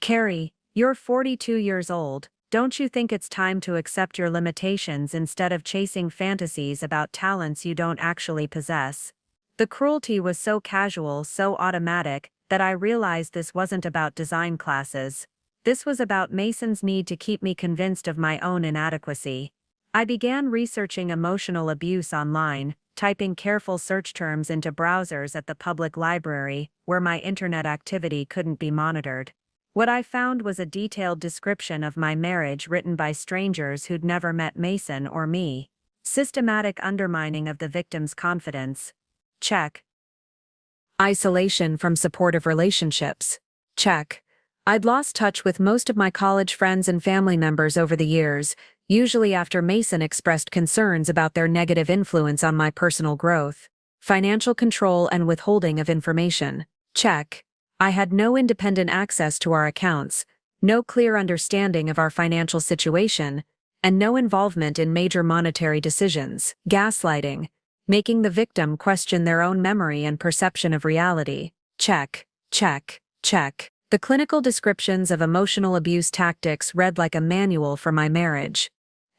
"Carrie, you're 42 years old. Don't you think it's time to accept your limitations instead of chasing fantasies about talents you don't actually possess?" The cruelty was so casual, so automatic, that I realized this wasn't about design classes. This was about Mason's need to keep me convinced of my own inadequacy. I began researching emotional abuse online, typing careful search terms into browsers at the public library, where my internet activity couldn't be monitored. What I found was a detailed description of my marriage written by strangers who'd never met Mason or me. Systematic undermining of the victim's confidence. Check. Isolation from supportive relationships. Check. I'd lost touch with most of my college friends and family members over the years, usually after Mason expressed concerns about their negative influence on my personal growth. Financial control and withholding of information. Check. I had no independent access to our accounts, no clear understanding of our financial situation, and no involvement in major monetary decisions. Gaslighting. Making the victim question their own memory and perception of reality. Check, check, check. The clinical descriptions of emotional abuse tactics read like a manual for my marriage.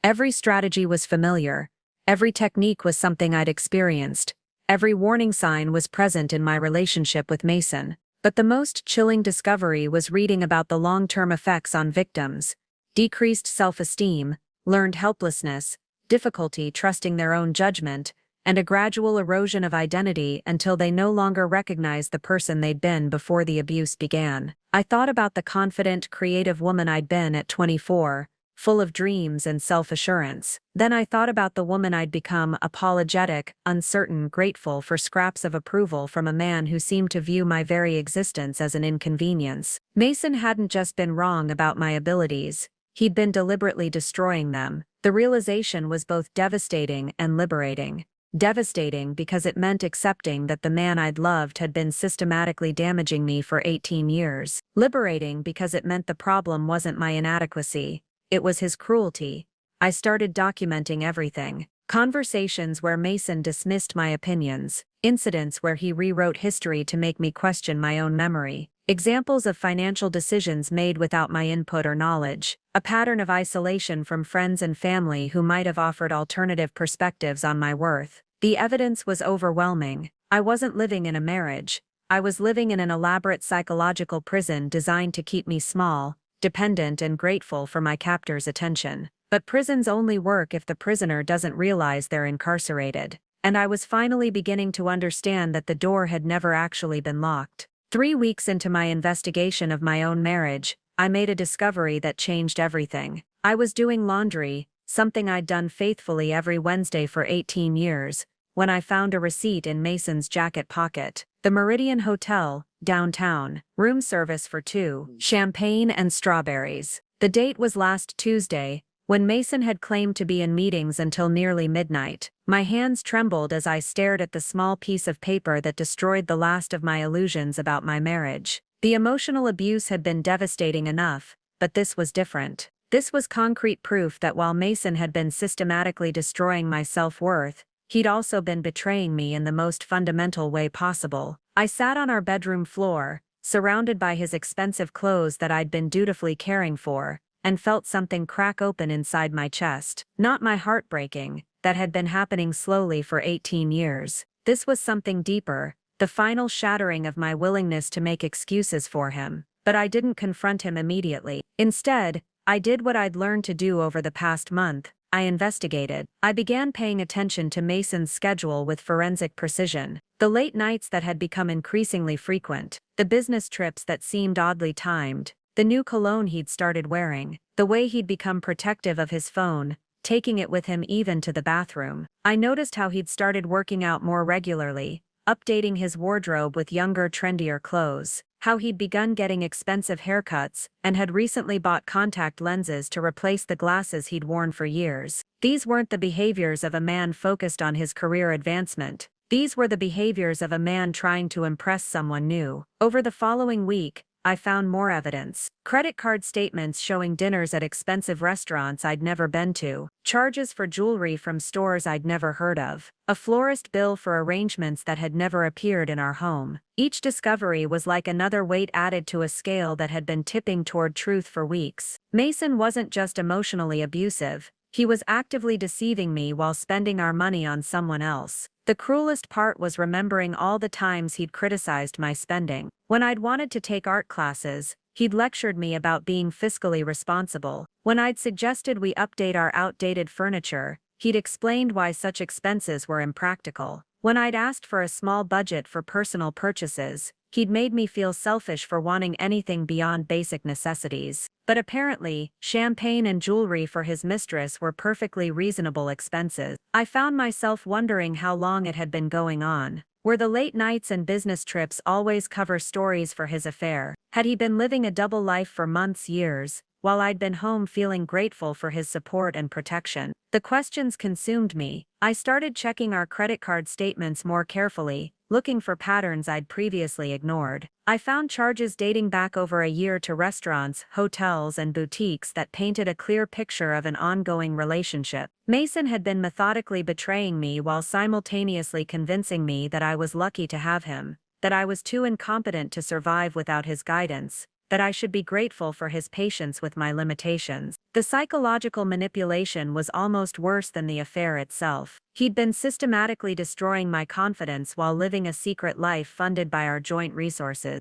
Every strategy was familiar. Every technique was something I'd experienced. Every warning sign was present in my relationship with Mason. But the most chilling discovery was reading about the long-term effects on victims: decreased self-esteem, learned helplessness, difficulty trusting their own judgment, and a gradual erosion of identity until they no longer recognized the person they'd been before the abuse began. I thought about the confident, creative woman I'd been at 24, full of dreams and self-assurance. Then I thought about the woman I'd become: apologetic, uncertain, grateful for scraps of approval from a man who seemed to view my very existence as an inconvenience. Mason hadn't just been wrong about my abilities, he'd been deliberately destroying them. The realization was both devastating and liberating. Devastating because it meant accepting that the man I'd loved had been systematically damaging me for 18 years. Liberating because it meant the problem wasn't my inadequacy, it was his cruelty. I started documenting everything. Conversations where Mason dismissed my opinions, incidents where he rewrote history to make me question my own memory, examples of financial decisions made without my input or knowledge, a pattern of isolation from friends and family who might have offered alternative perspectives on my worth. The evidence was overwhelming. I wasn't living in a marriage. I was living in an elaborate psychological prison designed to keep me small, dependent, and grateful for my captor's attention. But prisons only work if the prisoner doesn't realize they're incarcerated. And I was finally beginning to understand that the door had never actually been locked. 3 weeks into my investigation of my own marriage, I made a discovery that changed everything. I was doing laundry, something I'd done faithfully every Wednesday for 18 years, when I found a receipt in Mason's jacket pocket. The Meridian Hotel, downtown, room service for 2, champagne and strawberries. The date was last Tuesday, when Mason had claimed to be in meetings until nearly midnight. My hands trembled as I stared at the small piece of paper that destroyed the last of my illusions about my marriage. The emotional abuse had been devastating enough, but this was different. This was concrete proof that while Mason had been systematically destroying my self-worth, he'd also been betraying me in the most fundamental way possible. I sat on our bedroom floor, surrounded by his expensive clothes that I'd been dutifully caring for, and felt something crack open inside my chest. Not my heart breaking, that had been happening slowly for 18 years. This was something deeper, the final shattering of my willingness to make excuses for him. But I didn't confront him immediately. Instead, I did what I'd learned to do over the past month. I investigated. I began paying attention to Mason's schedule with forensic precision. The late nights that had become increasingly frequent, the business trips that seemed oddly timed, the new cologne he'd started wearing, the way he'd become protective of his phone, taking it with him even to the bathroom. I noticed how he'd started working out more regularly, updating his wardrobe with younger, trendier clothes, how he'd begun getting expensive haircuts, and had recently bought contact lenses to replace the glasses he'd worn for years. These weren't the behaviors of a man focused on his career advancement. These were the behaviors of a man trying to impress someone new. Over the following week, I found more evidence. Credit card statements showing dinners at expensive restaurants I'd never been to, charges for jewelry from stores I'd never heard of, a florist bill for arrangements that had never appeared in our home. Each discovery was like another weight added to a scale that had been tipping toward truth for weeks. Mason wasn't just emotionally abusive, he was actively deceiving me while spending our money on someone else. The cruelest part was remembering all the times he'd criticized my spending. When I'd wanted to take art classes, he'd lectured me about being fiscally responsible. When I'd suggested we update our outdated furniture, he'd explained why such expenses were impractical. When I'd asked for a small budget for personal purchases, he'd made me feel selfish for wanting anything beyond basic necessities. But apparently, champagne and jewelry for his mistress were perfectly reasonable expenses. I found myself wondering how long it had been going on. Were the late nights and business trips always cover stories for his affair? Had he been living a double life for months, years, while I'd been home feeling grateful for his support and protection? The questions consumed me. I started checking our credit card statements more carefully, looking for patterns I'd previously ignored. I found charges dating back over a year to restaurants, hotels, and boutiques that painted a clear picture of an ongoing relationship. Mason had been methodically betraying me while simultaneously convincing me that I was lucky to have him, that I was too incompetent to survive without his guidance, that I should be grateful for his patience with my limitations. The psychological manipulation was almost worse than the affair itself. He'd been systematically destroying my confidence while living a secret life funded by our joint resources.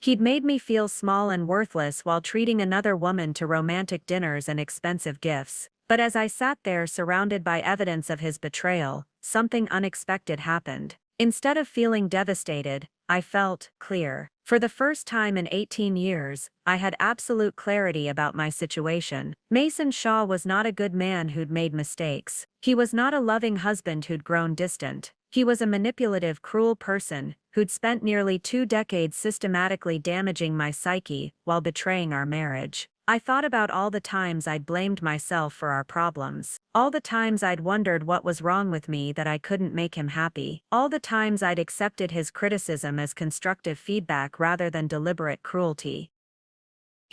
He'd made me feel small and worthless while treating another woman to romantic dinners and expensive gifts. But as I sat there surrounded by evidence of his betrayal, something unexpected happened. Instead of feeling devastated, I felt clear. For the first time in 18 years, I had absolute clarity about my situation. Mason Shaw was not a good man who'd made mistakes. He was not a loving husband who'd grown distant. He was a manipulative, cruel person who'd spent nearly 2 decades systematically damaging my psyche while betraying our marriage. I thought about all the times I'd blamed myself for our problems. All the times I'd wondered what was wrong with me that I couldn't make him happy. All the times I'd accepted his criticism as constructive feedback rather than deliberate cruelty.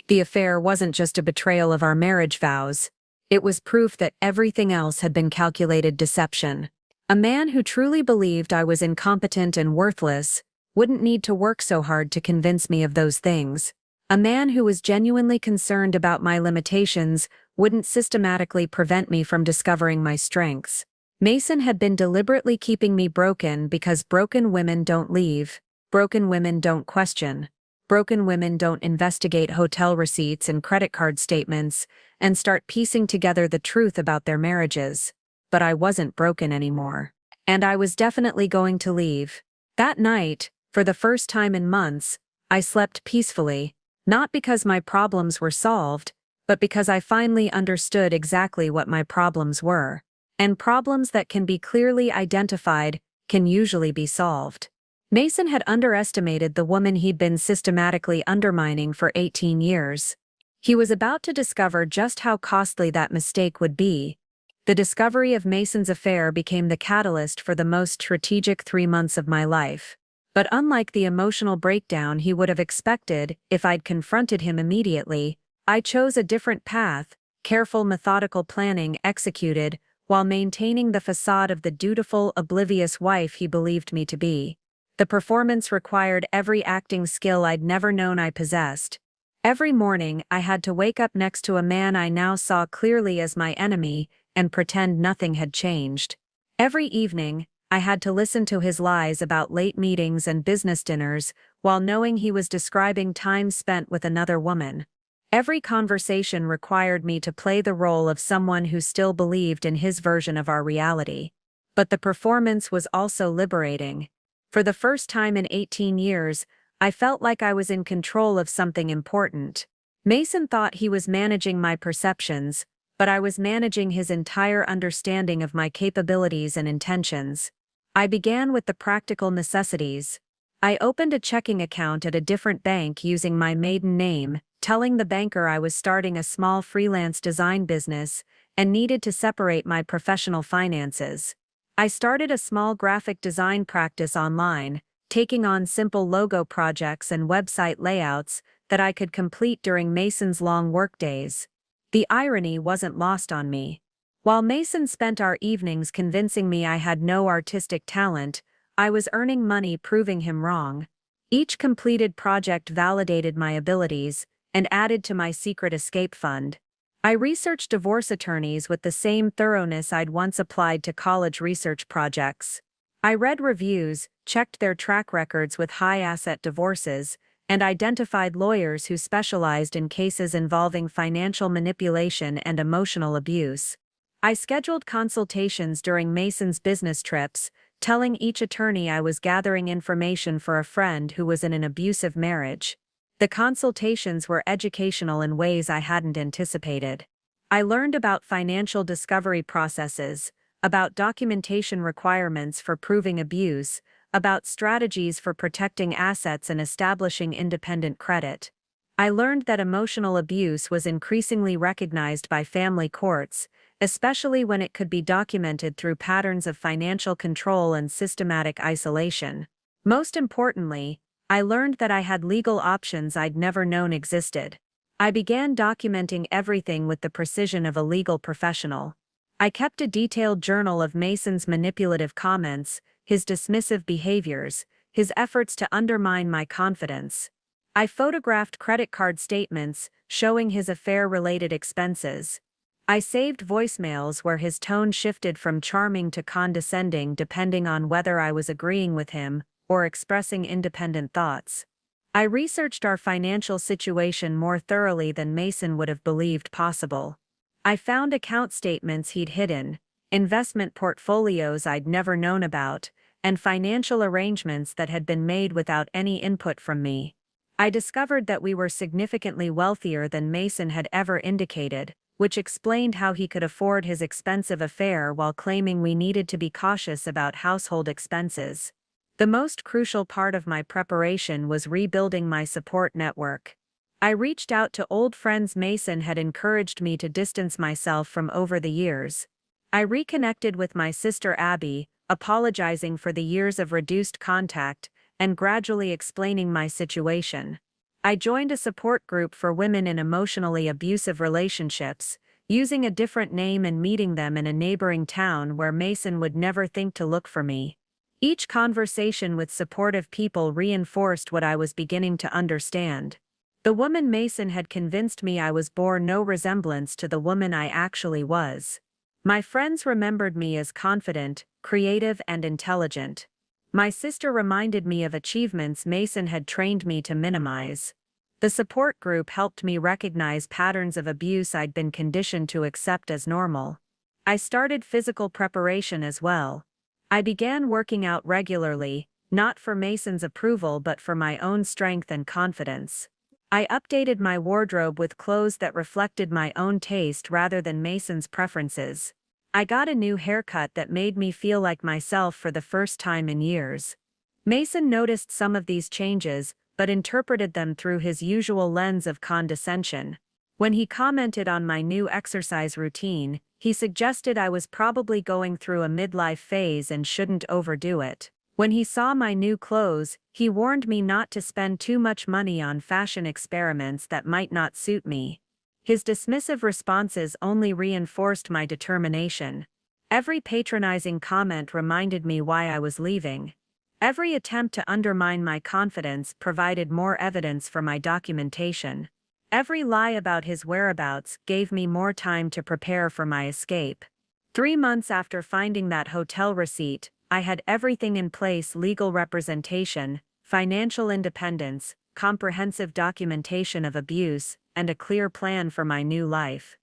The affair wasn't just a betrayal of our marriage vows. It was proof that everything else had been calculated deception. A man who truly believed I was incompetent and worthless wouldn't need to work so hard to convince me of those things. A man who was genuinely concerned about my limitations wouldn't systematically prevent me from discovering my strengths. Mason had been deliberately keeping me broken because broken women don't leave, broken women don't question, broken women don't investigate hotel receipts and credit card statements and start piecing together the truth about their marriages. But I wasn't broken anymore. And I was definitely going to leave. That night, for the first time in months, I slept peacefully. Not because my problems were solved, but because I finally understood exactly what my problems were. And problems that can be clearly identified can usually be solved. Mason had underestimated the woman he'd been systematically undermining for 18 years. He was about to discover just how costly that mistake would be. The discovery of Mason's affair became the catalyst for the most strategic 3 months of my life. But unlike the emotional breakdown he would have expected if I'd confronted him immediately, I chose a different path, careful methodical planning executed while maintaining the facade of the dutiful, oblivious wife he believed me to be. The performance required every acting skill I'd never known I possessed. Every morning I had to wake up next to a man I now saw clearly as my enemy and pretend nothing had changed. Every evening, I had to listen to his lies about late meetings and business dinners while knowing he was describing time spent with another woman. Every conversation required me to play the role of someone who still believed in his version of our reality. But the performance was also liberating. For the first time in 18 years, I felt like I was in control of something important. Mason thought he was managing my perceptions, but I was managing his entire understanding of my capabilities and intentions. I began with the practical necessities. I opened a checking account at a different bank using my maiden name, telling the banker I was starting a small freelance design business and needed to separate my professional finances. I started a small graphic design practice online, taking on simple logo projects and website layouts that I could complete during Mason's long workdays. The irony wasn't lost on me. While Mason spent our evenings convincing me I had no artistic talent, I was earning money proving him wrong. Each completed project validated my abilities and added to my secret escape fund. I researched divorce attorneys with the same thoroughness I'd once applied to college research projects. I read reviews, checked their track records with high-asset divorces, and identified lawyers who specialized in cases involving financial manipulation and emotional abuse. I scheduled consultations during Mason's business trips, telling each attorney I was gathering information for a friend who was in an abusive marriage. The consultations were educational in ways I hadn't anticipated. I learned about financial discovery processes, about documentation requirements for proving abuse, about strategies for protecting assets and establishing independent credit. I learned that emotional abuse was increasingly recognized by family courts, especially when it could be documented through patterns of financial control and systematic isolation. Most importantly, I learned that I had legal options I'd never known existed. I began documenting everything with the precision of a legal professional. I kept a detailed journal of Mason's manipulative comments, his dismissive behaviors, his efforts to undermine my confidence. I photographed credit card statements showing his affair-related expenses. I saved voicemails where his tone shifted from charming to condescending depending on whether I was agreeing with him or expressing independent thoughts. I researched our financial situation more thoroughly than Mason would have believed possible. I found account statements he'd hidden, investment portfolios I'd never known about, and financial arrangements that had been made without any input from me. I discovered that we were significantly wealthier than Mason had ever indicated, which explained how he could afford his expensive affair while claiming we needed to be cautious about household expenses. The most crucial part of my preparation was rebuilding my support network. I reached out to old friends Mason had encouraged me to distance myself from over the years. I reconnected with my sister Abby, apologizing for the years of reduced contact, and gradually explaining my situation. I joined a support group for women in emotionally abusive relationships, using a different name and meeting them in a neighboring town where Mason would never think to look for me. Each conversation with supportive people reinforced what I was beginning to understand. The woman Mason had convinced me I bore no resemblance to the woman I actually was. My friends remembered me as confident, creative, and intelligent. My sister reminded me of achievements Mason had trained me to minimize. The support group helped me recognize patterns of abuse I'd been conditioned to accept as normal. I started physical preparation as well. I began working out regularly, not for Mason's approval but for my own strength and confidence. I updated my wardrobe with clothes that reflected my own taste rather than Mason's preferences. I got a new haircut that made me feel like myself for the first time in years. Mason noticed some of these changes, but interpreted them through his usual lens of condescension. When he commented on my new exercise routine, he suggested I was probably going through a midlife phase and shouldn't overdo it. When he saw my new clothes, he warned me not to spend too much money on fashion experiments that might not suit me. His dismissive responses only reinforced my determination. Every patronizing comment reminded me why I was leaving. Every attempt to undermine my confidence provided more evidence for my documentation. Every lie about his whereabouts gave me more time to prepare for my escape. 3 months after finding that hotel receipt, I had everything in place: legal representation, financial independence, comprehensive documentation of abuse, and a clear plan for my new life.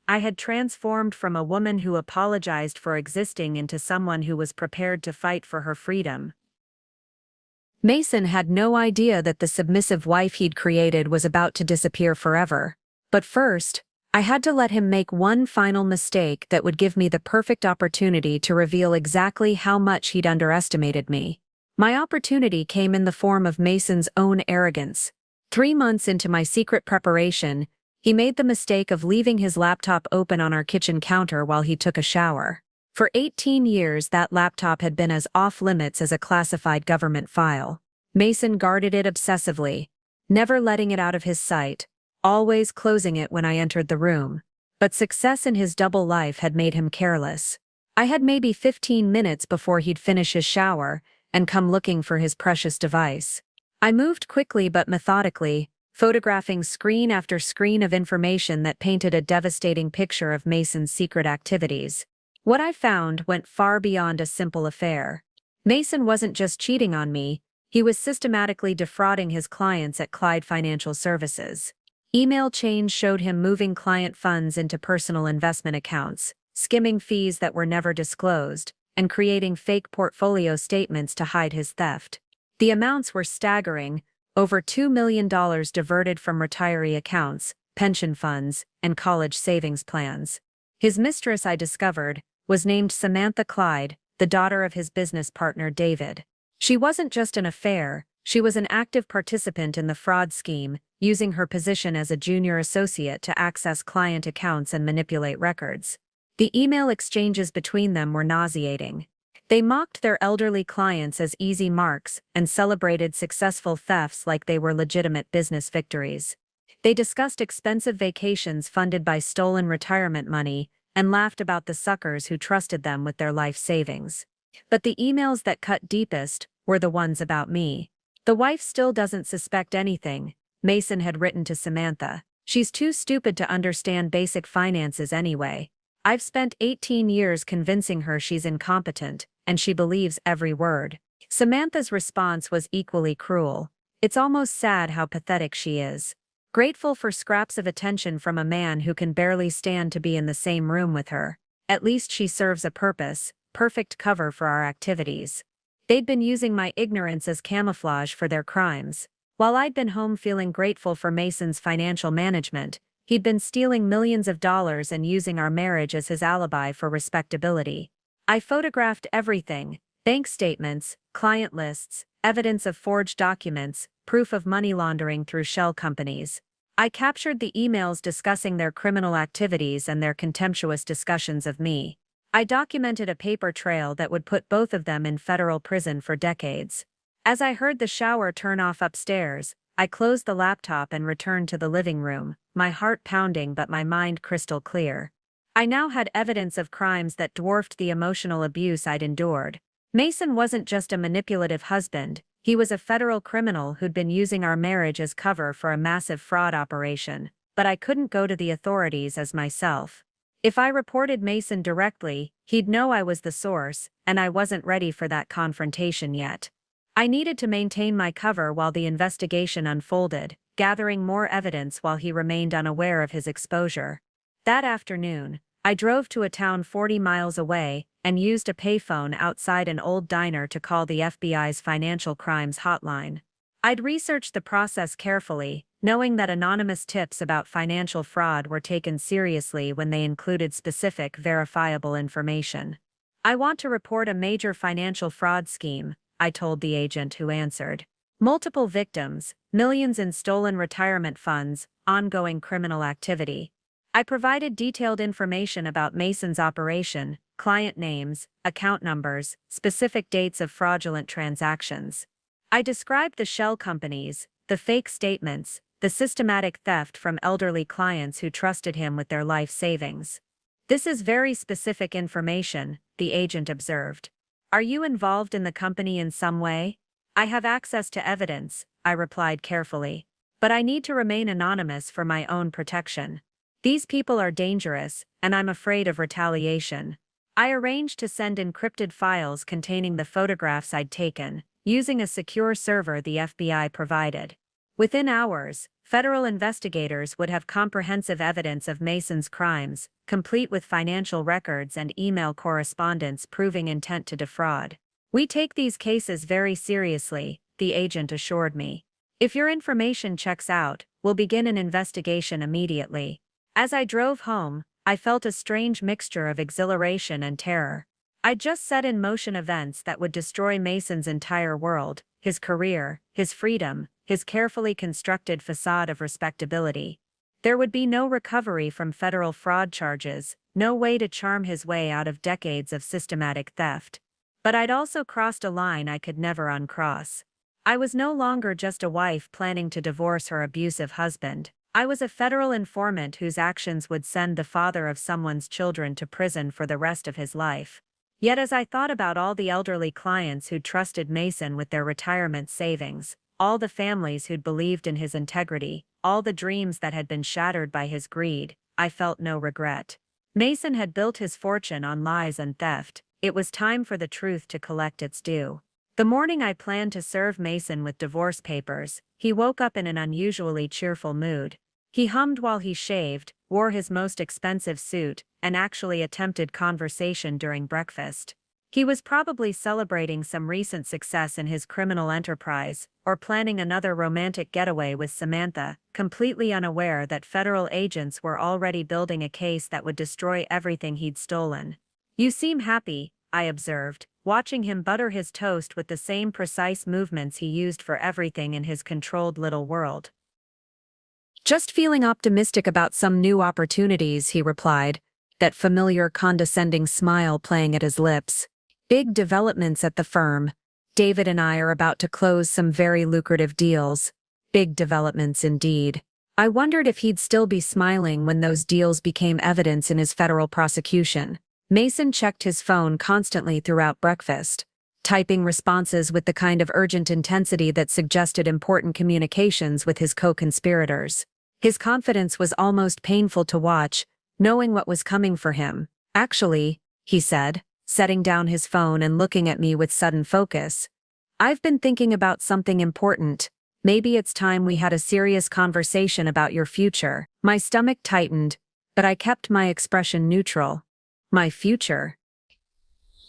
I had transformed from a woman who apologized for existing into someone who was prepared to fight for her freedom. Mason had no idea that the submissive wife he'd created was about to disappear forever. But first, I had to let him make one final mistake that would give me the perfect opportunity to reveal exactly how much he'd underestimated me. My opportunity came in the form of Mason's own arrogance. 3 months into my secret preparation, he made the mistake of leaving his laptop open on our kitchen counter while he took a shower. For 18 years, that laptop had been as off-limits as a classified government file. Mason guarded it obsessively, never letting it out of his sight, always closing it when I entered the room. But success in his double life had made him careless. I had maybe 15 minutes before he'd finish his shower and come looking for his precious device. I moved quickly but methodically, photographing screen after screen of information that painted a devastating picture of Mason's secret activities. What I found went far beyond a simple affair. Mason wasn't just cheating on me, he was systematically defrauding his clients at Clyde Financial Services. Email chains showed him moving client funds into personal investment accounts, skimming fees that were never disclosed, and creating fake portfolio statements to hide his theft. The amounts were staggering: over $2 million diverted from retiree accounts, pension funds, and college savings plans. His mistress, I discovered, was named Samantha Clyde, the daughter of his business partner David. She wasn't just an affair, she was an active participant in the fraud scheme, using her position as a junior associate to access client accounts and manipulate records. The email exchanges between them were nauseating. They mocked their elderly clients as easy marks and celebrated successful thefts like they were legitimate business victories. They discussed expensive vacations funded by stolen retirement money and laughed about the suckers who trusted them with their life savings. But the emails that cut deepest were the ones about me. "The wife still doesn't suspect anything," Mason had written to Samantha. "She's too stupid to understand basic finances anyway. I've spent 18 years convincing her she's incompetent, and she believes every word." Samantha's response was equally cruel. It's almost sad how pathetic she is. Grateful for scraps of attention from a man who can barely stand to be in the same room with her. At least she serves a purpose, perfect cover for our activities. They'd been using my ignorance as camouflage for their crimes. While I'd been home feeling grateful for Mason's financial management, he'd been stealing millions of dollars and using our marriage as his alibi for respectability. I photographed everything: bank statements, client lists, evidence of forged documents, proof of money laundering through shell companies. I captured the emails discussing their criminal activities and their contemptuous discussions of me. I documented a paper trail that would put both of them in federal prison for decades. As I heard the shower turn off upstairs, I closed the laptop and returned to the living room, my heart pounding but my mind crystal clear. I now had evidence of crimes that dwarfed the emotional abuse I'd endured. Mason wasn't just a manipulative husband, he was a federal criminal who'd been using our marriage as cover for a massive fraud operation, but I couldn't go to the authorities as myself. If I reported Mason directly, he'd know I was the source, and I wasn't ready for that confrontation yet. I needed to maintain my cover while the investigation unfolded, gathering more evidence while he remained unaware of his exposure. That afternoon, I drove to a town 40 miles away and used a payphone outside an old diner to call the FBI's financial crimes hotline. I'd researched the process carefully, knowing that anonymous tips about financial fraud were taken seriously when they included specific, verifiable information. "I want to report a major financial fraud scheme," I told the agent who answered. "Multiple victims, millions in stolen retirement funds, ongoing criminal activity." I provided detailed information about Mason's operation, client names, account numbers, specific dates of fraudulent transactions. I described the shell companies, the fake statements, the systematic theft from elderly clients who trusted him with their life savings. "This is very specific information," the agent observed. "Are you involved in the company in some way?" "I have access to evidence," I replied carefully. "But I need to remain anonymous for my own protection. These people are dangerous, and I'm afraid of retaliation." I arranged to send encrypted files containing the photographs I'd taken, using a secure server the FBI provided. Within hours, federal investigators would have comprehensive evidence of Mason's crimes, complete with financial records and email correspondence proving intent to defraud. "We take these cases very seriously," the agent assured me. "If your information checks out, we'll begin an investigation immediately." As I drove home, I felt a strange mixture of exhilaration and terror. I'd just set in motion events that would destroy Mason's entire world: his career, his freedom, his carefully constructed facade of respectability. There would be no recovery from federal fraud charges, no way to charm his way out of decades of systematic theft. But I'd also crossed a line I could never uncross. I was no longer just a wife planning to divorce her abusive husband. I was a federal informant whose actions would send the father of someone's children to prison for the rest of his life. Yet as I thought about all the elderly clients who'd trusted Mason with their retirement savings, all the families who'd believed in his integrity, all the dreams that had been shattered by his greed, I felt no regret. Mason had built his fortune on lies and theft. It was time for the truth to collect its due. The morning I planned to serve Mason with divorce papers, he woke up in an unusually cheerful mood. He hummed while he shaved, wore his most expensive suit, and actually attempted conversation during breakfast. He was probably celebrating some recent success in his criminal enterprise, or planning another romantic getaway with Samantha, completely unaware that federal agents were already building a case that would destroy everything he'd stolen. "You seem happy," I observed, watching him butter his toast with the same precise movements he used for everything in his controlled little world. "Just feeling optimistic about some new opportunities," he replied, that familiar condescending smile playing at his lips. "Big developments at the firm. David and I are about to close some very lucrative deals." Big developments indeed. I wondered if he'd still be smiling when those deals became evidence in his federal prosecution. Mason checked his phone constantly throughout breakfast, typing responses with the kind of urgent intensity that suggested important communications with his co-conspirators. His confidence was almost painful to watch, knowing what was coming for him. "Actually," he said, setting down his phone and looking at me with sudden focus, "I've been thinking about something important. Maybe it's time we had a serious conversation about your future. My stomach tightened, but I kept my expression neutral. My future?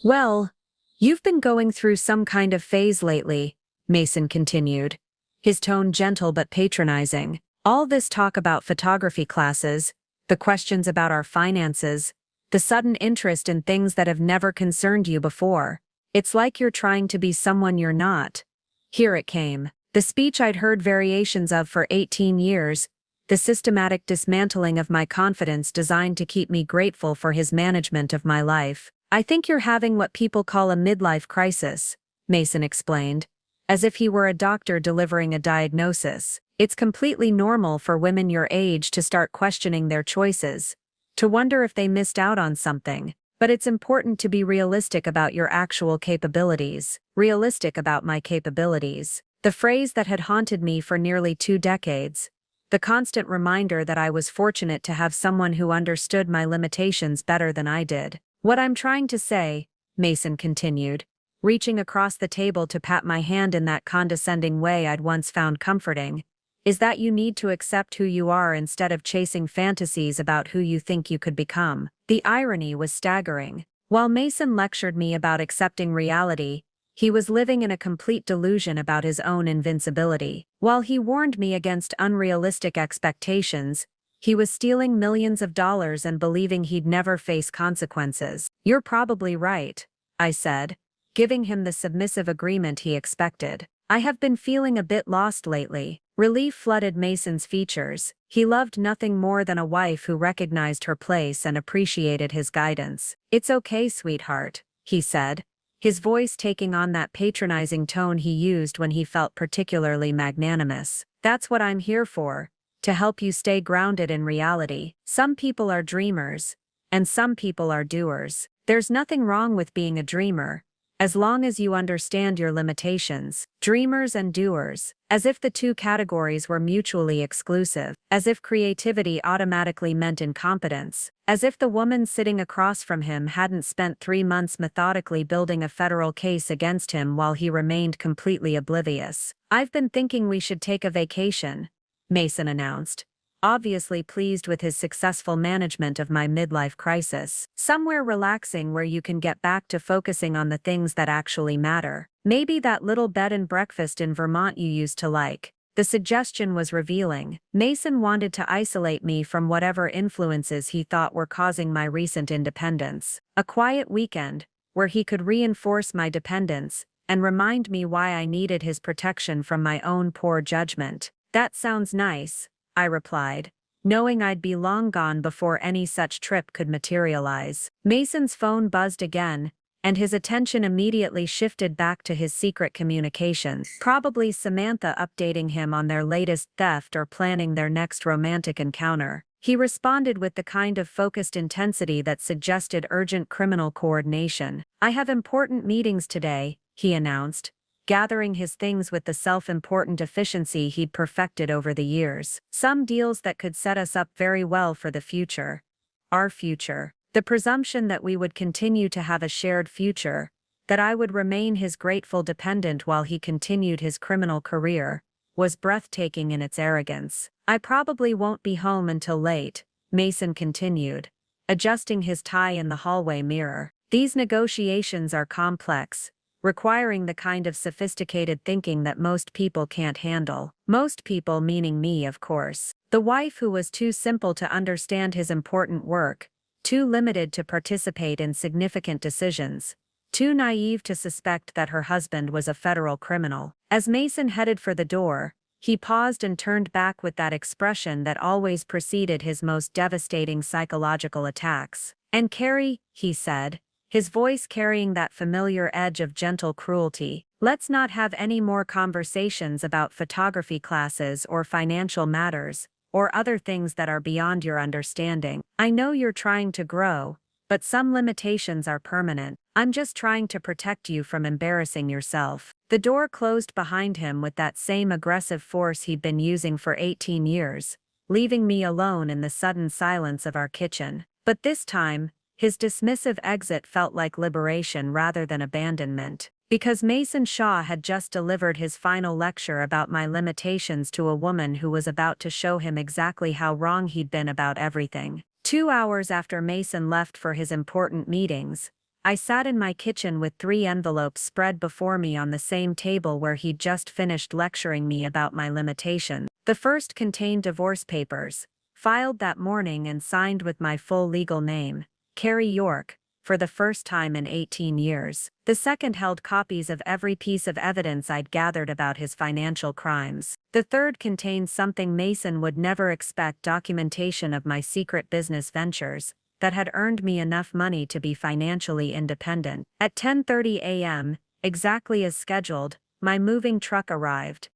Well, you've been going through some kind of phase lately, Mason continued, his tone gentle but patronizing. All this talk about photography classes, the questions about our finances, the sudden interest in things that have never concerned you before. It's like you're trying to be someone you're not. Here it came. The speech I'd heard variations of for 18 years, the systematic dismantling of my confidence designed to keep me grateful for his management of my life. I think you're having what people call a midlife crisis, Mason explained, as if he were a doctor delivering a diagnosis. It's completely normal for women your age to start questioning their choices, to wonder if they missed out on something, but it's important to be realistic about your actual capabilities. Realistic about my capabilities. The phrase that had haunted me for nearly 2 decades. The constant reminder that I was fortunate to have someone who understood my limitations better than I did. What I'm trying to say, Mason continued, reaching across the table to pat my hand in that condescending way I'd once found comforting, is that you need to accept who you are instead of chasing fantasies about who you think you could become. The irony was staggering. While Mason lectured me about accepting reality, he was living in a complete delusion about his own invincibility. While he warned me against unrealistic expectations, he was stealing millions of dollars and believing he'd never face consequences. You're probably right, I said, giving him the submissive agreement he expected. I have been feeling a bit lost lately. Relief flooded Mason's features. He loved nothing more than a wife who recognized her place and appreciated his guidance. It's okay, sweetheart, he said, his voice taking on that patronizing tone he used when he felt particularly magnanimous. That's what I'm here for, to help you stay grounded in reality. Some people are dreamers, and some people are doers. There's nothing wrong with being a dreamer, as long as you understand your limitations. Dreamers and doers, as if the two categories were mutually exclusive, as if creativity automatically meant incompetence, as if the woman sitting across from him hadn't spent 3 months methodically building a federal case against him while he remained completely oblivious. I've been thinking we should take a vacation, Mason announced, obviously pleased with his successful management of my midlife crisis. Somewhere relaxing where you can get back to focusing on the things that actually matter. Maybe that little bed and breakfast in Vermont you used to like. The suggestion was revealing. Mason wanted to isolate me from whatever influences he thought were causing my recent independence. A quiet weekend, where he could reinforce my dependence and remind me why I needed his protection from my own poor judgment. That sounds nice, I replied, knowing I'd be long gone before any such trip could materialize. Mason's phone buzzed again, and his attention immediately shifted back to his secret communications. Probably Samantha updating him on their latest theft or planning their next romantic encounter. He responded with the kind of focused intensity that suggested urgent criminal coordination. I have important meetings today, he announced, gathering his things with the self-important efficiency he'd perfected over the years. Some deals that could set us up very well for the future. Our future. The presumption that we would continue to have a shared future, that I would remain his grateful dependent while he continued his criminal career, was breathtaking in its arrogance. I probably won't be home until late, Mason continued, adjusting his tie in the hallway mirror. These negotiations are complex, requiring the kind of sophisticated thinking that most people can't handle. Most people meaning me, of course. The wife who was too simple to understand his important work, too limited to participate in significant decisions, too naive to suspect that her husband was a federal criminal. As Mason headed for the door, he paused and turned back with that expression that always preceded his most devastating psychological attacks. "And Carrie," he said, his voice carrying that familiar edge of gentle cruelty, "let's not have any more conversations about photography classes or financial matters, or other things that are beyond your understanding. I know you're trying to grow, but some limitations are permanent. I'm just trying to protect you from embarrassing yourself." The door closed behind him with that same aggressive force he'd been using for 18 years, leaving me alone in the sudden silence of our kitchen. But this time, his dismissive exit felt like liberation rather than abandonment. Because Mason Shaw had just delivered his final lecture about my limitations to a woman who was about to show him exactly how wrong he'd been about everything. 2 hours after Mason left for his important meetings, I sat in my kitchen with 3 envelopes spread before me on the same table where he'd just finished lecturing me about my limitations. The first contained divorce papers, filed that morning and signed with my full legal name, Carrie York, for the first time in 18 years. The second held copies of every piece of evidence I'd gathered about his financial crimes. The third contained something Mason would never expect: documentation of my secret business ventures that had earned me enough money to be financially independent. At 10:30 a.m., exactly as scheduled, my moving truck arrived.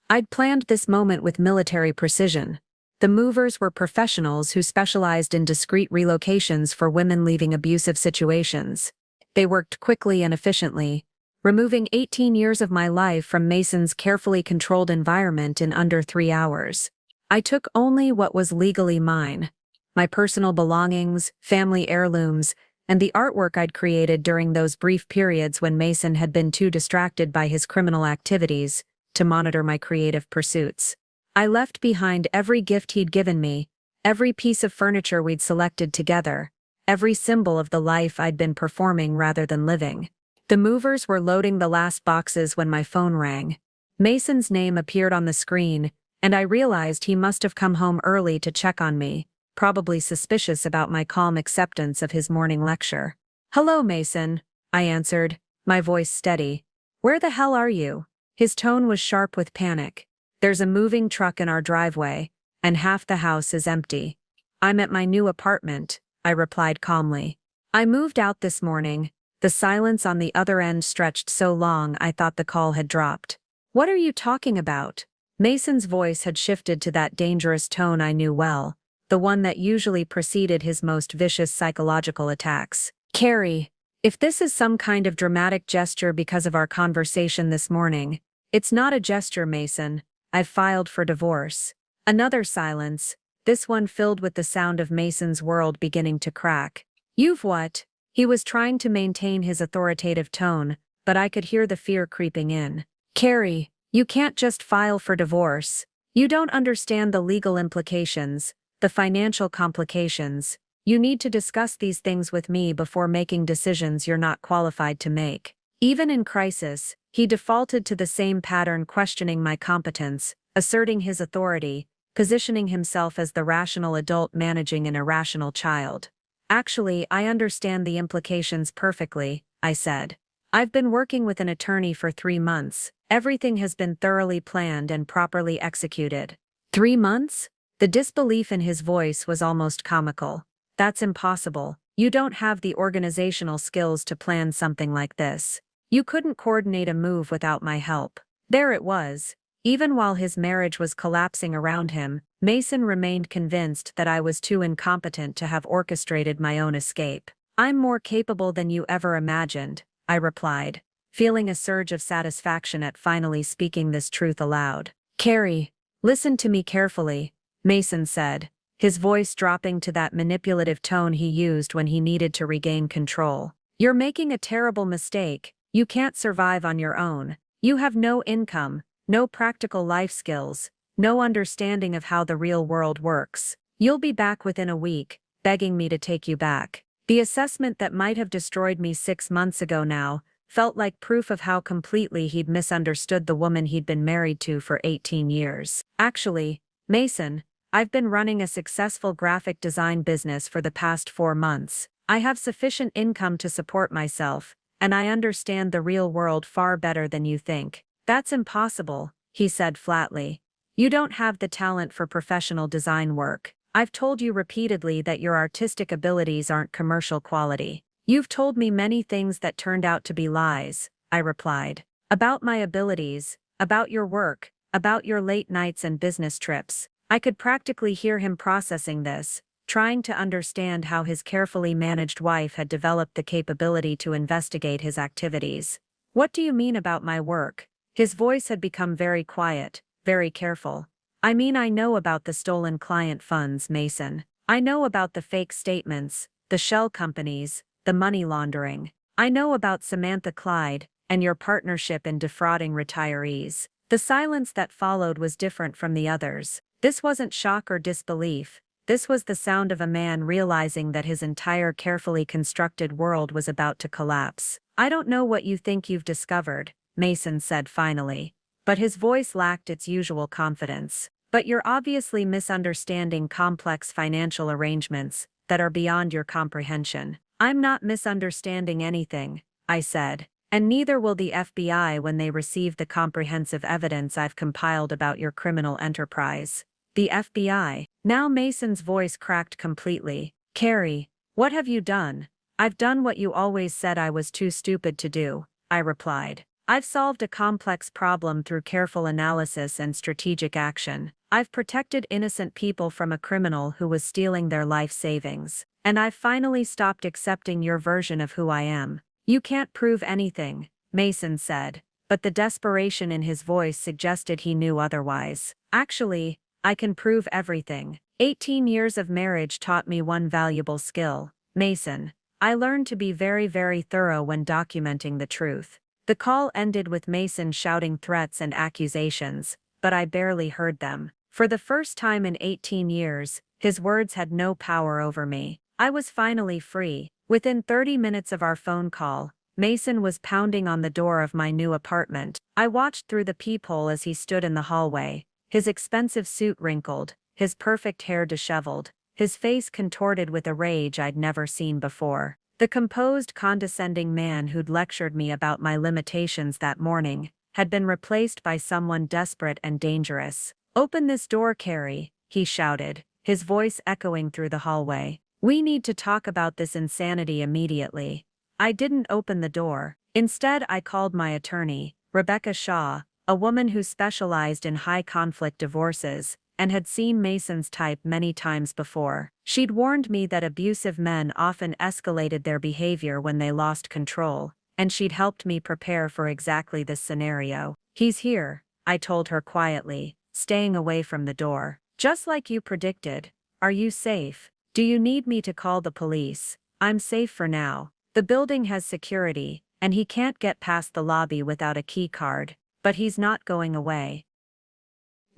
I'd planned this moment with military precision. The movers were professionals who specialized in discreet relocations for women leaving abusive situations. They worked quickly and efficiently, removing 18 years of my life from Mason's carefully controlled environment in under 3 hours. I took only what was legally mine: my personal belongings, family heirlooms, and the artwork I'd created during those brief periods when Mason had been too distracted by his criminal activities to monitor my creative pursuits. I left behind every gift he'd given me, every piece of furniture we'd selected together, every symbol of the life I'd been performing rather than living. The movers were loading the last boxes when my phone rang. Mason's name appeared on the screen, and I realized he must have come home early to check on me, probably suspicious about my calm acceptance of his morning lecture. "Hello, Mason," I answered, my voice steady. "Where the hell are you?" His tone was sharp with panic. "There's a moving truck in our driveway, and half the house is empty." "I'm at my new apartment," I replied calmly. "I moved out this morning." The silence on the other end stretched so long I thought the call had dropped. "What are you talking about?" Mason's voice had shifted to that dangerous tone I knew well, the one that usually preceded his most vicious psychological attacks. "Carrie, if this is some kind of dramatic gesture because of our conversation this morning, it's not a gesture, Mason. I've filed for divorce." Another silence, this one filled with the sound of Mason's world beginning to crack. "You've what?" He was trying to maintain his authoritative tone, but I could hear the fear creeping in. "Carrie, you can't just file for divorce. You don't understand the legal implications, the financial complications. You need to discuss these things with me before making decisions you're not qualified to make." Even in crisis, he defaulted to the same pattern, questioning my competence, asserting his authority, positioning himself as the rational adult managing an irrational child. "Actually, I understand the implications perfectly," I said. "I've been working with an attorney for 3 months. Everything has been thoroughly planned and properly executed." 3 months? The disbelief in his voice was almost comical. "That's impossible. You don't have the organizational skills to plan something like this. You couldn't coordinate a move without my help." There it was. Even while his marriage was collapsing around him, Mason remained convinced that I was too incompetent to have orchestrated my own escape. "I'm more capable than you ever imagined," I replied, feeling a surge of satisfaction at finally speaking this truth aloud. "Carrie, listen to me carefully," Mason said, his voice dropping to that manipulative tone he used when he needed to regain control. "You're making a terrible mistake. You can't survive on your own. You have no income, no practical life skills, no understanding of how the real world works. You'll be back within a week, begging me to take you back." The assessment that might have destroyed me 6 months ago now felt like proof of how completely he'd misunderstood the woman he'd been married to for 18 years. "Actually, Mason, I've been running a successful graphic design business for the past 4 months. I have sufficient income to support myself, and I understand the real world far better than you think." "That's impossible," he said flatly. "You don't have the talent for professional design work. I've told you repeatedly that your artistic abilities aren't commercial quality." "You've told me many things that turned out to be lies," I replied. "About my abilities, about your work, about your late nights and business trips." I could practically hear him processing this, trying to understand how his carefully managed wife had developed the capability to investigate his activities. "What do you mean about my work?" His voice had become very quiet, very careful. "I mean, I know about the stolen client funds, Mason. I know about the fake statements, the shell companies, the money laundering. I know about Samantha Clyde, and your partnership in defrauding retirees. The silence that followed was different from the others. This wasn't shock or disbelief. This was the sound of a man realizing that his entire carefully constructed world was about to collapse. "I don't know what you think you've discovered," Mason said finally. But his voice lacked its usual confidence. "But you're obviously misunderstanding complex financial arrangements that are beyond your comprehension." "I'm not misunderstanding anything," I said. "And neither will the FBI when they receive the comprehensive evidence I've compiled about your criminal enterprise." "The FBI?" Now Mason's voice cracked completely. "Carrie, what have you done?" "I've done what you always said I was too stupid to do," I replied. "I've solved a complex problem through careful analysis and strategic action. I've protected innocent people from a criminal who was stealing their life savings. And I've finally stopped accepting your version of who I am." "You can't prove anything," Mason said, but the desperation in his voice suggested he knew otherwise. "Actually, I can prove everything. 18 years of marriage taught me one valuable skill, Mason. I learned to be very, very thorough when documenting the truth." The call ended with Mason shouting threats and accusations, but I barely heard them. For the first time in 18 years, his words had no power over me. I was finally free. Within 30 minutes of our phone call, Mason was pounding on the door of my new apartment. I watched through the peephole as he stood in the hallway, his expensive suit wrinkled, his perfect hair disheveled, his face contorted with a rage I'd never seen before. The composed, condescending man who'd lectured me about my limitations that morning had been replaced by someone desperate and dangerous. "Open this door, Carrie," he shouted, his voice echoing through the hallway. "We need to talk about this insanity immediately." I didn't open the door. Instead, I called my attorney, Rebecca Shaw, a woman who specialized in high-conflict divorces and had seen Mason's type many times before. She'd warned me that abusive men often escalated their behavior when they lost control, and she'd helped me prepare for exactly this scenario. "He's here," I told her quietly, staying away from the door. "Just like you predicted. Are you safe? Do you need me to call the police?" "I'm safe for now. The building has security, and he can't get past the lobby without a key card, but he's not going away."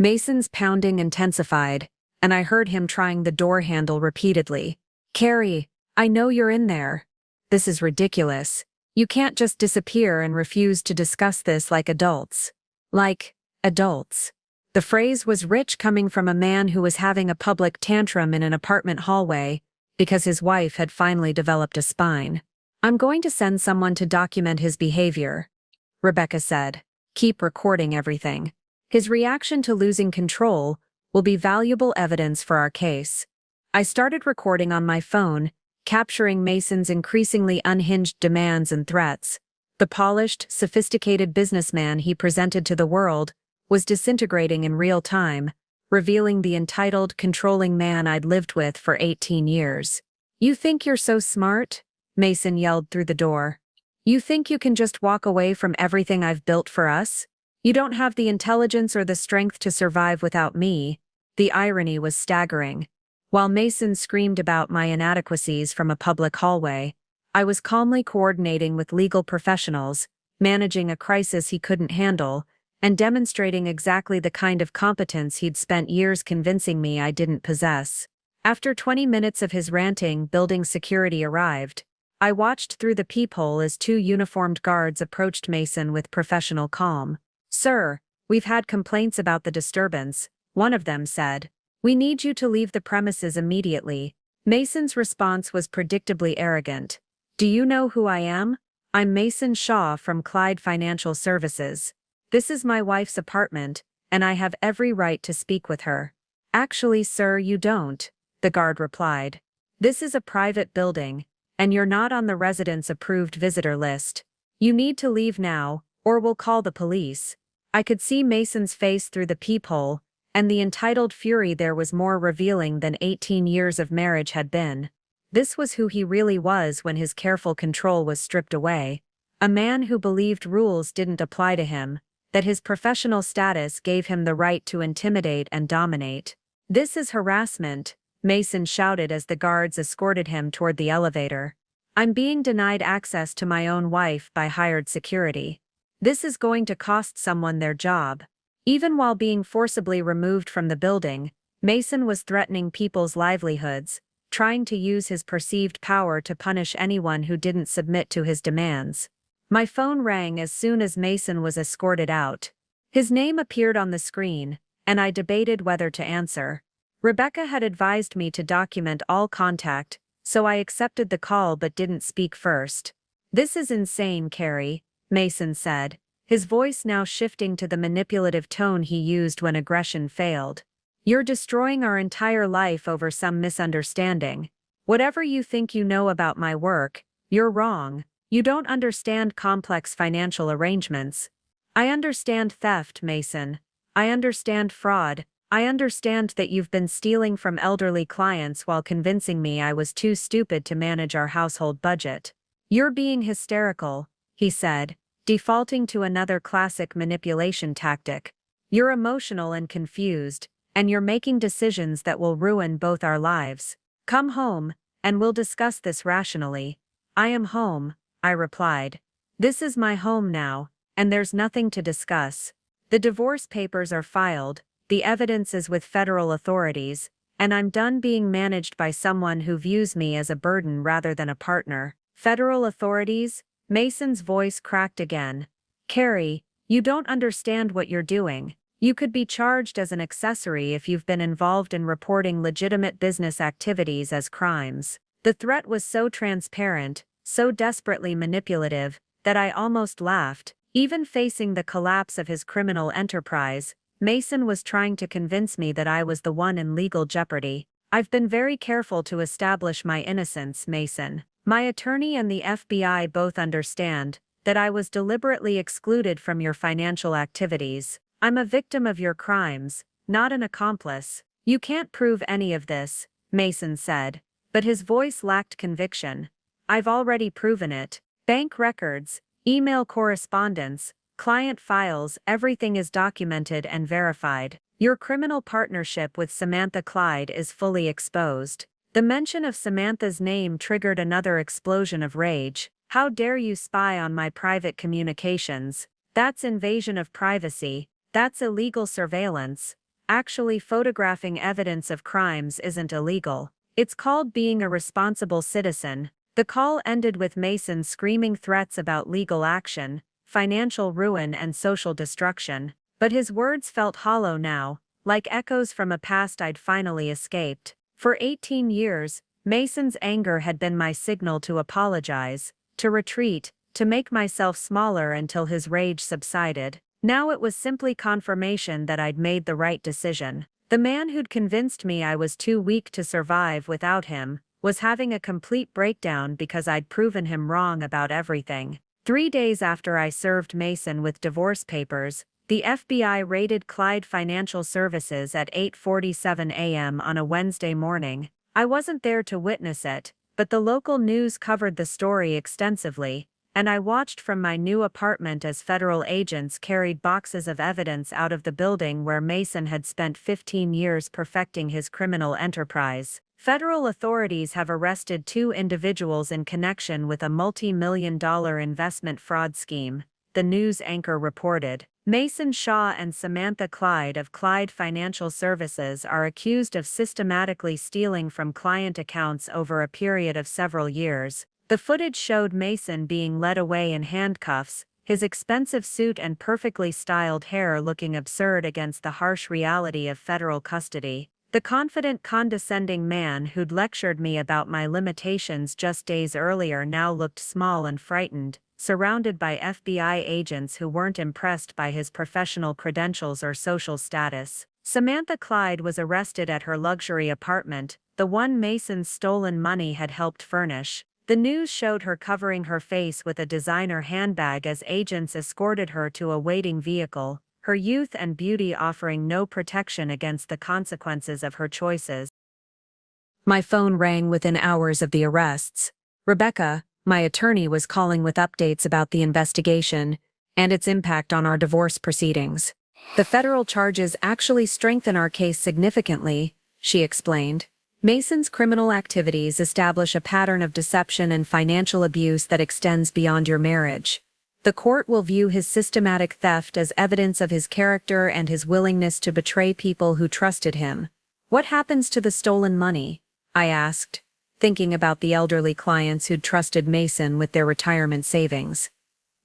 Mason's pounding intensified, and I heard him trying the door handle repeatedly. "Carrie, I know you're in there. This is ridiculous. You can't just disappear and refuse to discuss this like adults." Like adults. The phrase was rich coming from a man who was having a public tantrum in an apartment hallway because his wife had finally developed a spine. "I'm going to send someone to document his behavior," Rebecca said. "Keep recording everything. His reaction to losing control will be valuable evidence for our case." I started recording on my phone, capturing Mason's increasingly unhinged demands and threats. The polished, sophisticated businessman he presented to the world was disintegrating in real time, revealing the entitled, controlling man I'd lived with for 18 years. "You think you're so smart?" Mason yelled through the door. "You think you can just walk away from everything I've built for us? You don't have the intelligence or the strength to survive without me." The irony was staggering. While Mason screamed about my inadequacies from a public hallway, I was calmly coordinating with legal professionals, managing a crisis he couldn't handle, and demonstrating exactly the kind of competence he'd spent years convincing me I didn't possess. After 20 minutes of his ranting, building security arrived. I watched through the peephole as 2 uniformed guards approached Mason with professional calm. "Sir, we've had complaints about the disturbance," one of them said. "We need you to leave the premises immediately." Mason's response was predictably arrogant. "Do you know who I am? I'm Mason Shaw from Clyde Financial Services. This is my wife's apartment, and I have every right to speak with her." "Actually, sir, you don't," the guard replied. "This is a private building, and you're not on the resident's approved visitor list. You need to leave now, or we'll call the police." I could see Mason's face through the peephole, and the entitled fury there was more revealing than 18 years of marriage had been. This was who he really was when his careful control was stripped away. A man who believed rules didn't apply to him, that his professional status gave him the right to intimidate and dominate. "This is harassment," Mason shouted as the guards escorted him toward the elevator. I'm being denied access to my own wife by hired security. This is going to cost someone their job. Even while being forcibly removed from the building, Mason was threatening people's livelihoods, trying to use his perceived power to punish anyone who didn't submit to his demands. My phone rang as soon as Mason was escorted out. His name appeared on the screen, and I debated whether to answer. Rebecca had advised me to document all contact, so I accepted the call but didn't speak first. "This is insane, Carrie," Mason said, his voice now shifting to the manipulative tone he used when aggression failed. "You're destroying our entire life over some misunderstanding. Whatever you think you know about my work, you're wrong. You don't understand complex financial arrangements." "I understand theft, Mason. I understand fraud. I understand that you've been stealing from elderly clients while convincing me I was too stupid to manage our household budget." "You're being hysterical," he said, defaulting to another classic manipulation tactic. "You're emotional and confused, and you're making decisions that will ruin both our lives. Come home, and we'll discuss this rationally." "I am home," I replied. "This is my home now, and there's nothing to discuss. The divorce papers are filed, the evidence is with federal authorities, and I'm done being managed by someone who views me as a burden rather than a partner." "Federal authorities?" Mason's voice cracked again. "Carrie, you don't understand what you're doing. You could be charged as an accessory if you've been involved in reporting legitimate business activities as crimes." The threat was so transparent, so desperately manipulative, that I almost laughed. Even facing the collapse of his criminal enterprise, Mason was trying to convince me that I was the one in legal jeopardy. "I've been very careful to establish my innocence, Mason. My attorney and the FBI both understand that I was deliberately excluded from your financial activities. I'm a victim of your crimes, not an accomplice." "You can't prove any of this," Mason said, but his voice lacked conviction. "I've already proven it. Bank records, email correspondence, client files, everything is documented and verified. Your criminal partnership with Samantha Clyde is fully exposed." The mention of Samantha's name triggered another explosion of rage. "How dare you spy on my private communications? That's invasion of privacy. That's illegal surveillance. Actually, photographing evidence of crimes isn't illegal. It's called being a responsible citizen." The call ended with Mason screaming threats about legal action, financial ruin and social destruction. But his words felt hollow now, like echoes from a past I'd finally escaped. For 18 years, Mason's anger had been my signal to apologize, to retreat, to make myself smaller until his rage subsided. Now it was simply confirmation that I'd made the right decision. The man who'd convinced me I was too weak to survive without him was having a complete breakdown because I'd proven him wrong about everything. 3 days after I served Mason with divorce papers, the FBI raided Clyde Financial Services at 8:47 a.m. on a Wednesday morning. I wasn't there to witness it, but the local news covered the story extensively, and I watched from my new apartment as federal agents carried boxes of evidence out of the building where Mason had spent 15 years perfecting his criminal enterprise. Federal authorities have arrested 2 individuals in connection with a multi-million-dollar investment fraud scheme, the news anchor reported. Mason Shaw and Samantha Clyde of Clyde Financial Services are accused of systematically stealing from client accounts over a period of several years. The footage showed Mason being led away in handcuffs, his expensive suit and perfectly styled hair looking absurd against the harsh reality of federal custody. The confident, condescending man who'd lectured me about my limitations just days earlier now looked small and frightened, surrounded by FBI agents who weren't impressed by his professional credentials or social status. Samantha Clyde was arrested at her luxury apartment, the one Mason's stolen money had helped furnish. The news showed her covering her face with a designer handbag as agents escorted her to a waiting vehicle, her youth and beauty offering no protection against the consequences of her choices. My phone rang within hours of the arrests. Rebecca, my attorney, was calling with updates about the investigation and its impact on our divorce proceedings. "The federal charges actually strengthen our case significantly," she explained. Mason's criminal activities establish a pattern of deception and financial abuse that extends beyond your marriage. The court will view his systematic theft as evidence of his character and his willingness to betray people who trusted him. What happens to the stolen money? I asked, thinking about the elderly clients who'd trusted Mason with their retirement savings.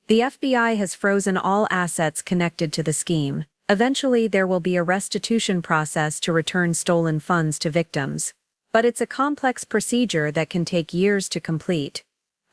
The FBI has frozen all assets connected to the scheme. Eventually, there will be a restitution process to return stolen funds to victims. But it's a complex procedure that can take years to complete.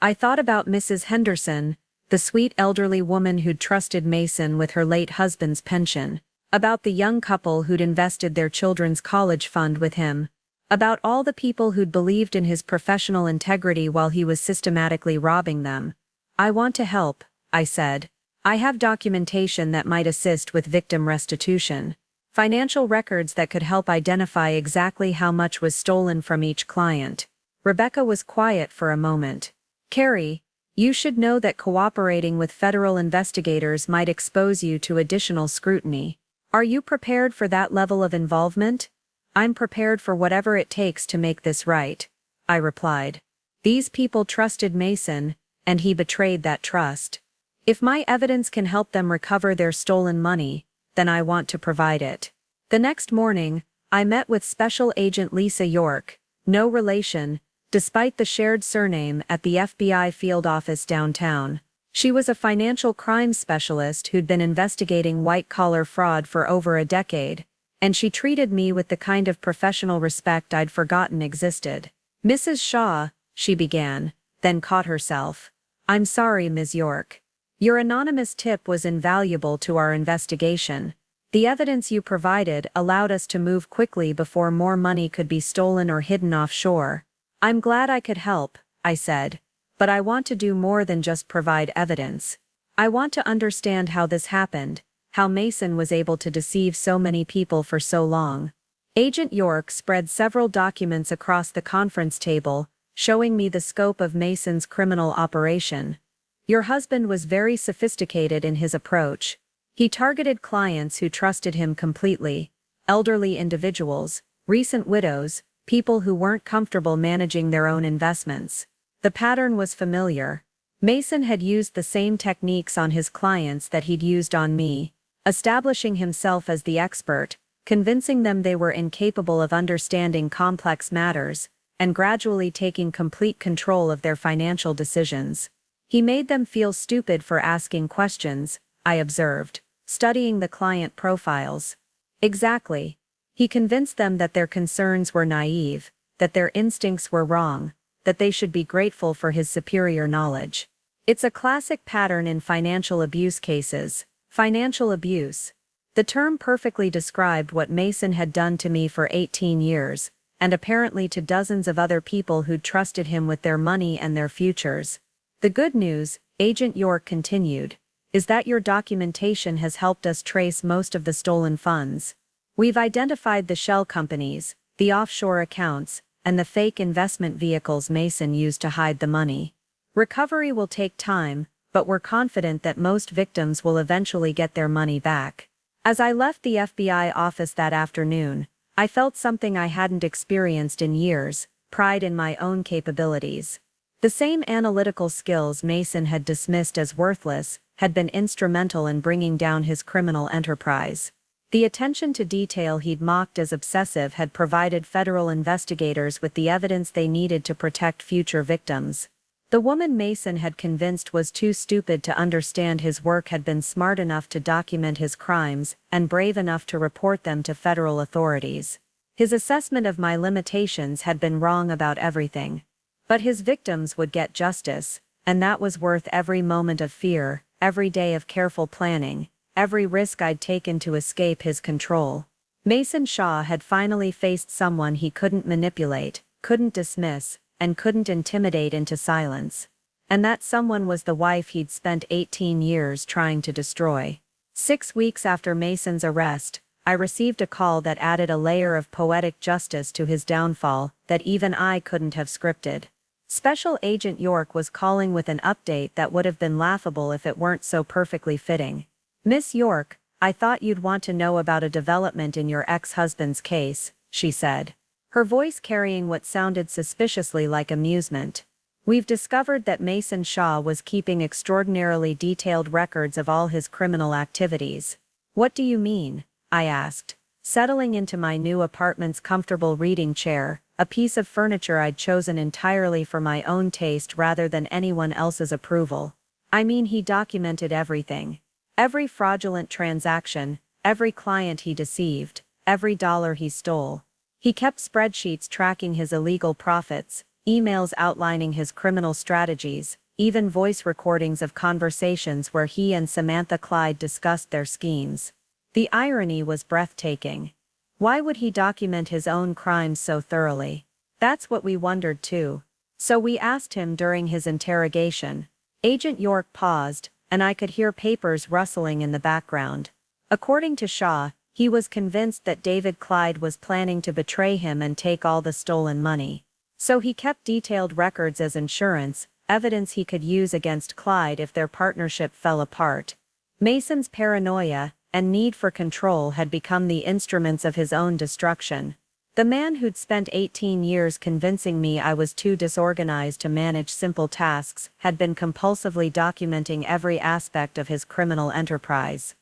I thought about Mrs. Henderson, the sweet elderly woman who'd trusted Mason with her late husband's pension, about the young couple who'd invested their children's college fund with him, about all the people who'd believed in his professional integrity while he was systematically robbing them. I want to help, I said. I have documentation that might assist with victim restitution. Financial records that could help identify exactly how much was stolen from each client. Rebecca was quiet for a moment. Carrie, you should know that cooperating with federal investigators might expose you to additional scrutiny. Are you prepared for that level of involvement? I'm prepared for whatever it takes to make this right, I replied. These people trusted Mason, and he betrayed that trust. If my evidence can help them recover their stolen money, then I want to provide it. The next morning, I met with Special Agent Lisa York, no relation, despite the shared surname, at the FBI field office downtown. She was a financial crimes specialist who'd been investigating white-collar fraud for over a decade, and she treated me with the kind of professional respect I'd forgotten existed. Mrs. Shaw, she began, then caught herself. I'm sorry, Ms. York. Your anonymous tip was invaluable to our investigation. The evidence you provided allowed us to move quickly before more money could be stolen or hidden offshore. I'm glad I could help, I said, but I want to do more than just provide evidence. I want to understand how this happened, how Mason was able to deceive so many people for so long. Agent York spread several documents across the conference table, showing me the scope of Mason's criminal operation. Your husband was very sophisticated in his approach. He targeted clients who trusted him completely, elderly individuals, recent widows, people who weren't comfortable managing their own investments. The pattern was familiar. Mason had used the same techniques on his clients that he'd used on me, establishing himself as the expert, convincing them they were incapable of understanding complex matters, and gradually taking complete control of their financial decisions. He made them feel stupid for asking questions, I observed, studying the client profiles. Exactly. He convinced them that their concerns were naive, that their instincts were wrong, that they should be grateful for his superior knowledge. It's a classic pattern in financial abuse cases. Financial abuse. The term perfectly described what Mason had done to me for 18 years, and apparently to dozens of other people who'd trusted him with their money and their futures. The good news, Agent York continued, is that your documentation has helped us trace most of the stolen funds. We've identified the shell companies, the offshore accounts, and the fake investment vehicles Mason used to hide the money. Recovery will take time, but we're confident that most victims will eventually get their money back. As I left the FBI office that afternoon, I felt something I hadn't experienced in years, pride in my own capabilities. The same analytical skills Mason had dismissed as worthless had been instrumental in bringing down his criminal enterprise. The attention to detail he'd mocked as obsessive had provided federal investigators with the evidence they needed to protect future victims. The woman Mason had convinced was too stupid to understand his work had been smart enough to document his crimes and brave enough to report them to federal authorities. His assessment of my limitations had been wrong about everything. But his victims would get justice, and that was worth every moment of fear, every day of careful planning, every risk I'd taken to escape his control. Mason Shaw had finally faced someone he couldn't manipulate, couldn't dismiss, and couldn't intimidate into silence. And that someone was the wife he'd spent 18 years trying to destroy. 6 weeks after Mason's arrest, I received a call that added a layer of poetic justice to his downfall that even I couldn't have scripted. Special Agent York was calling with an update that would have been laughable if it weren't so perfectly fitting. Miss York, I thought you'd want to know about a development in your ex-husband's case, she said. her voice carrying what sounded suspiciously like amusement. "We've discovered that Mason Shaw was keeping extraordinarily detailed records of all his criminal activities." "What do you mean?" I asked, settling into my new apartment's comfortable reading chair, a piece of furniture I'd chosen entirely for my own taste rather than anyone else's approval. "I mean, he documented everything. Every fraudulent transaction, every client he deceived, every dollar he stole. He kept spreadsheets tracking his illegal profits, emails outlining his criminal strategies, even voice recordings of conversations where he and Samantha Clyde discussed their schemes." The irony was breathtaking. Why would he document his own crimes so thoroughly? That's what we wondered too. So we asked him during his interrogation. Agent York paused, and I could hear papers rustling in the background. According to Shaw, he was convinced that David Clyde was planning to betray him and take all the stolen money. So he kept detailed records as insurance, evidence he could use against Clyde if their partnership fell apart. Mason's paranoia and need for control had become the instruments of his own destruction. The man who'd spent 18 years convincing me I was too disorganized to manage simple tasks had been compulsively documenting every aspect of his criminal enterprise.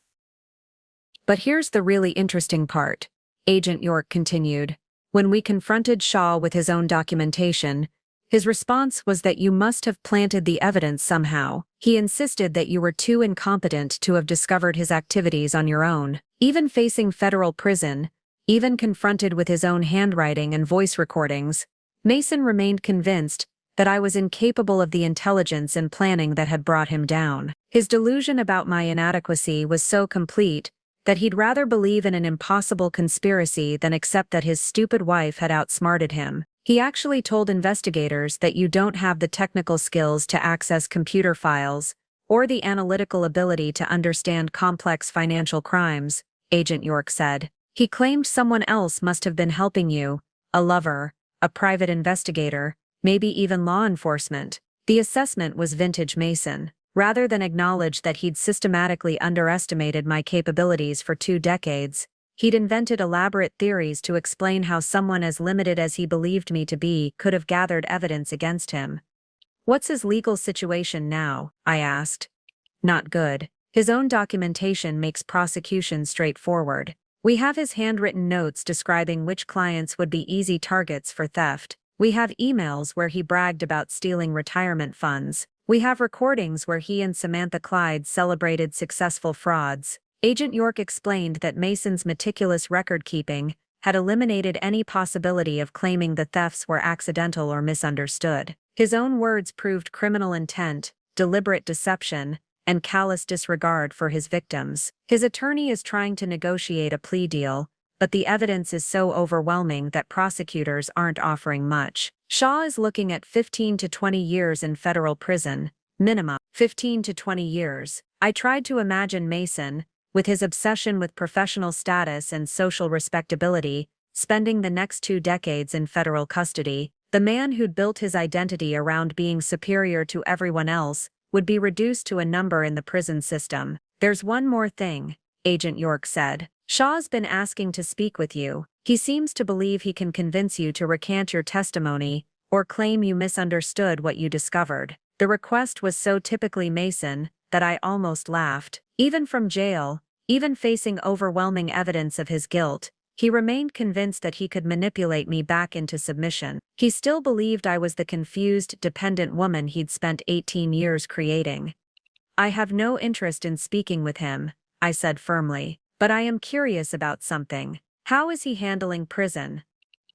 "But here's the really interesting part," Agent York continued. "When we confronted Shaw with his own documentation, his response was that you must have planted the evidence somehow. He insisted that you were too incompetent to have discovered his activities on your own. Even facing federal prison, even confronted with his own handwriting and voice recordings, Mason remained convinced that I was incapable of the intelligence and planning that had brought him down. His delusion about my inadequacy was so complete that he'd rather believe in an impossible conspiracy than accept that his stupid wife had outsmarted him. He actually told investigators that you don't have the technical skills to access computer files or the analytical ability to understand complex financial crimes," Agent York said. "He claimed someone else must have been helping you, a lover, a private investigator, maybe even law enforcement." The assessment was vintage Mason. Rather than acknowledge that he'd systematically underestimated my capabilities for 2 decades, he'd invented elaborate theories to explain how someone as limited as he believed me to be could have gathered evidence against him. "What's his legal situation now?" I asked. "Not good. His own documentation makes prosecution straightforward. We have his handwritten notes describing which clients would be easy targets for theft. We have emails where he bragged about stealing retirement funds. We have recordings where he and Samantha Clyde celebrated successful frauds." Agent York explained that Mason's meticulous record-keeping had eliminated any possibility of claiming the thefts were accidental or misunderstood. His own words proved criminal intent, deliberate deception, and callous disregard for his victims. His attorney is trying to negotiate a plea deal, but the evidence is so overwhelming that prosecutors aren't offering much. Shaw is looking at 15 to 20 years in federal prison, minimum 15 to 20 years. I tried to imagine Mason, with his obsession with professional status and social respectability, spending the next 2 decades in federal custody. The man who'd built his identity around being superior to everyone else would be reduced to a number in the prison system. "There's one more thing," Agent York said. "Shaw's been asking to speak with you. He seems to believe he can convince you to recant your testimony or claim you misunderstood what you discovered." The request was so typically Mason that I almost laughed. Even from jail, even facing overwhelming evidence of his guilt, he remained convinced that he could manipulate me back into submission. He still believed I was the confused, dependent woman he'd spent 18 years creating. "I have no interest in speaking with him," I said firmly, "but I am curious about something. How is he handling prison?"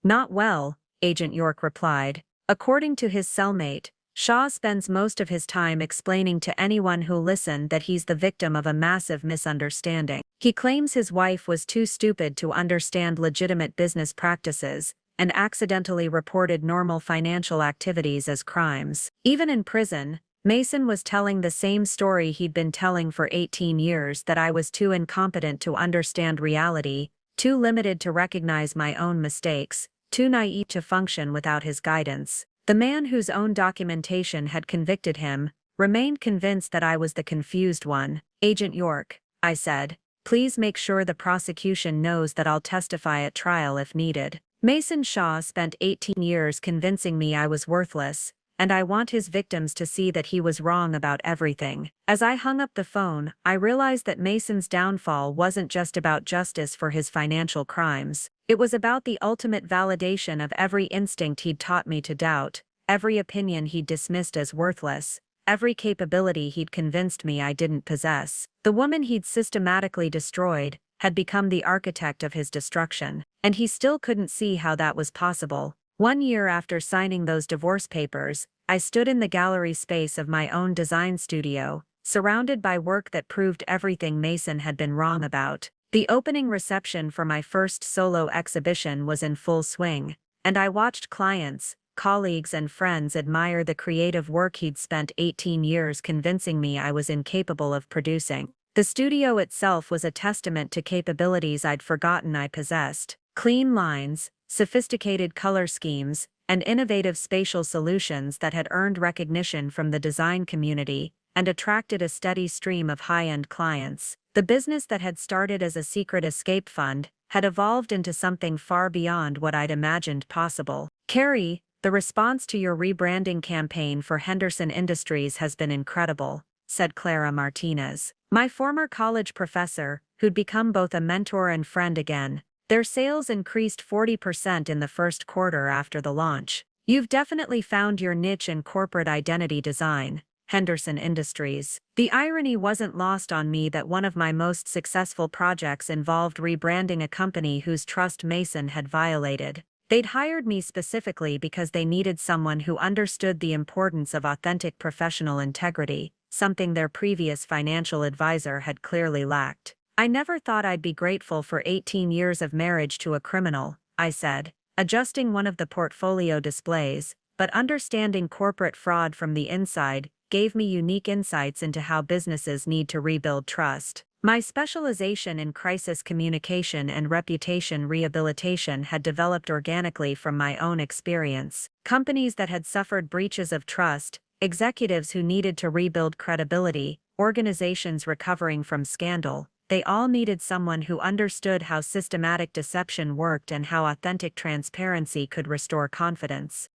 "Not well," Agent York replied. According to his cellmate, Shaw spends most of his time explaining to anyone who'll listen that he's the victim of a massive misunderstanding. He claims his wife was too stupid to understand legitimate business practices and accidentally reported normal financial activities as crimes. Even in prison, Mason was telling the same story he'd been telling for 18 years, that I was too incompetent to understand reality, too limited to recognize my own mistakes, too naive to function without his guidance. The man whose own documentation had convicted him remained convinced that I was the confused one. "Agent York," I said, "please make sure the prosecution knows that I'll testify at trial if needed." Mason Shaw spent 18 years convincing me I was worthless, and I want his victims to see that he was wrong about everything. As I hung up the phone, I realized that Mason's downfall wasn't just about justice for his financial crimes. It was about the ultimate validation of every instinct he'd taught me to doubt, every opinion he'd dismissed as worthless, every capability he'd convinced me I didn't possess. The woman he'd systematically destroyed had become the architect of his destruction, and he still couldn't see how that was possible. 1 year after signing those divorce papers, I stood in the gallery space of my own design studio, surrounded by work that proved everything Mason had been wrong about. The opening reception for my first solo exhibition was in full swing, and I watched clients, colleagues and friends admire the creative work he'd spent 18 years convincing me I was incapable of producing. The studio itself was a testament to capabilities I'd forgotten I possessed. Clean lines, sophisticated color schemes, and innovative spatial solutions that had earned recognition from the design community and attracted a steady stream of high-end clients. The business that had started as a secret escape fund had evolved into something far beyond what I'd imagined possible. Carrie, the response to your rebranding campaign for Henderson Industries has been incredible, said Clara Martinez, my former college professor, who'd become both a mentor and friend again. Their sales increased 40% in the first quarter after the launch. You've definitely found your niche in corporate identity design, Henderson Industries. The irony wasn't lost on me that one of my most successful projects involved rebranding a company whose trust Mason had violated. They'd hired me specifically because they needed someone who understood the importance of authentic professional integrity, something their previous financial advisor had clearly lacked. I never thought I'd be grateful for 18 years of marriage to a criminal, I said, adjusting one of the portfolio displays, but understanding corporate fraud from the inside gave me unique insights into how businesses need to rebuild trust. My specialization in crisis communication and reputation rehabilitation had developed organically from my own experience. Companies that had suffered breaches of trust, executives who needed to rebuild credibility, organizations recovering from scandal, they all needed someone who understood how systematic deception worked and how authentic transparency could restore confidence.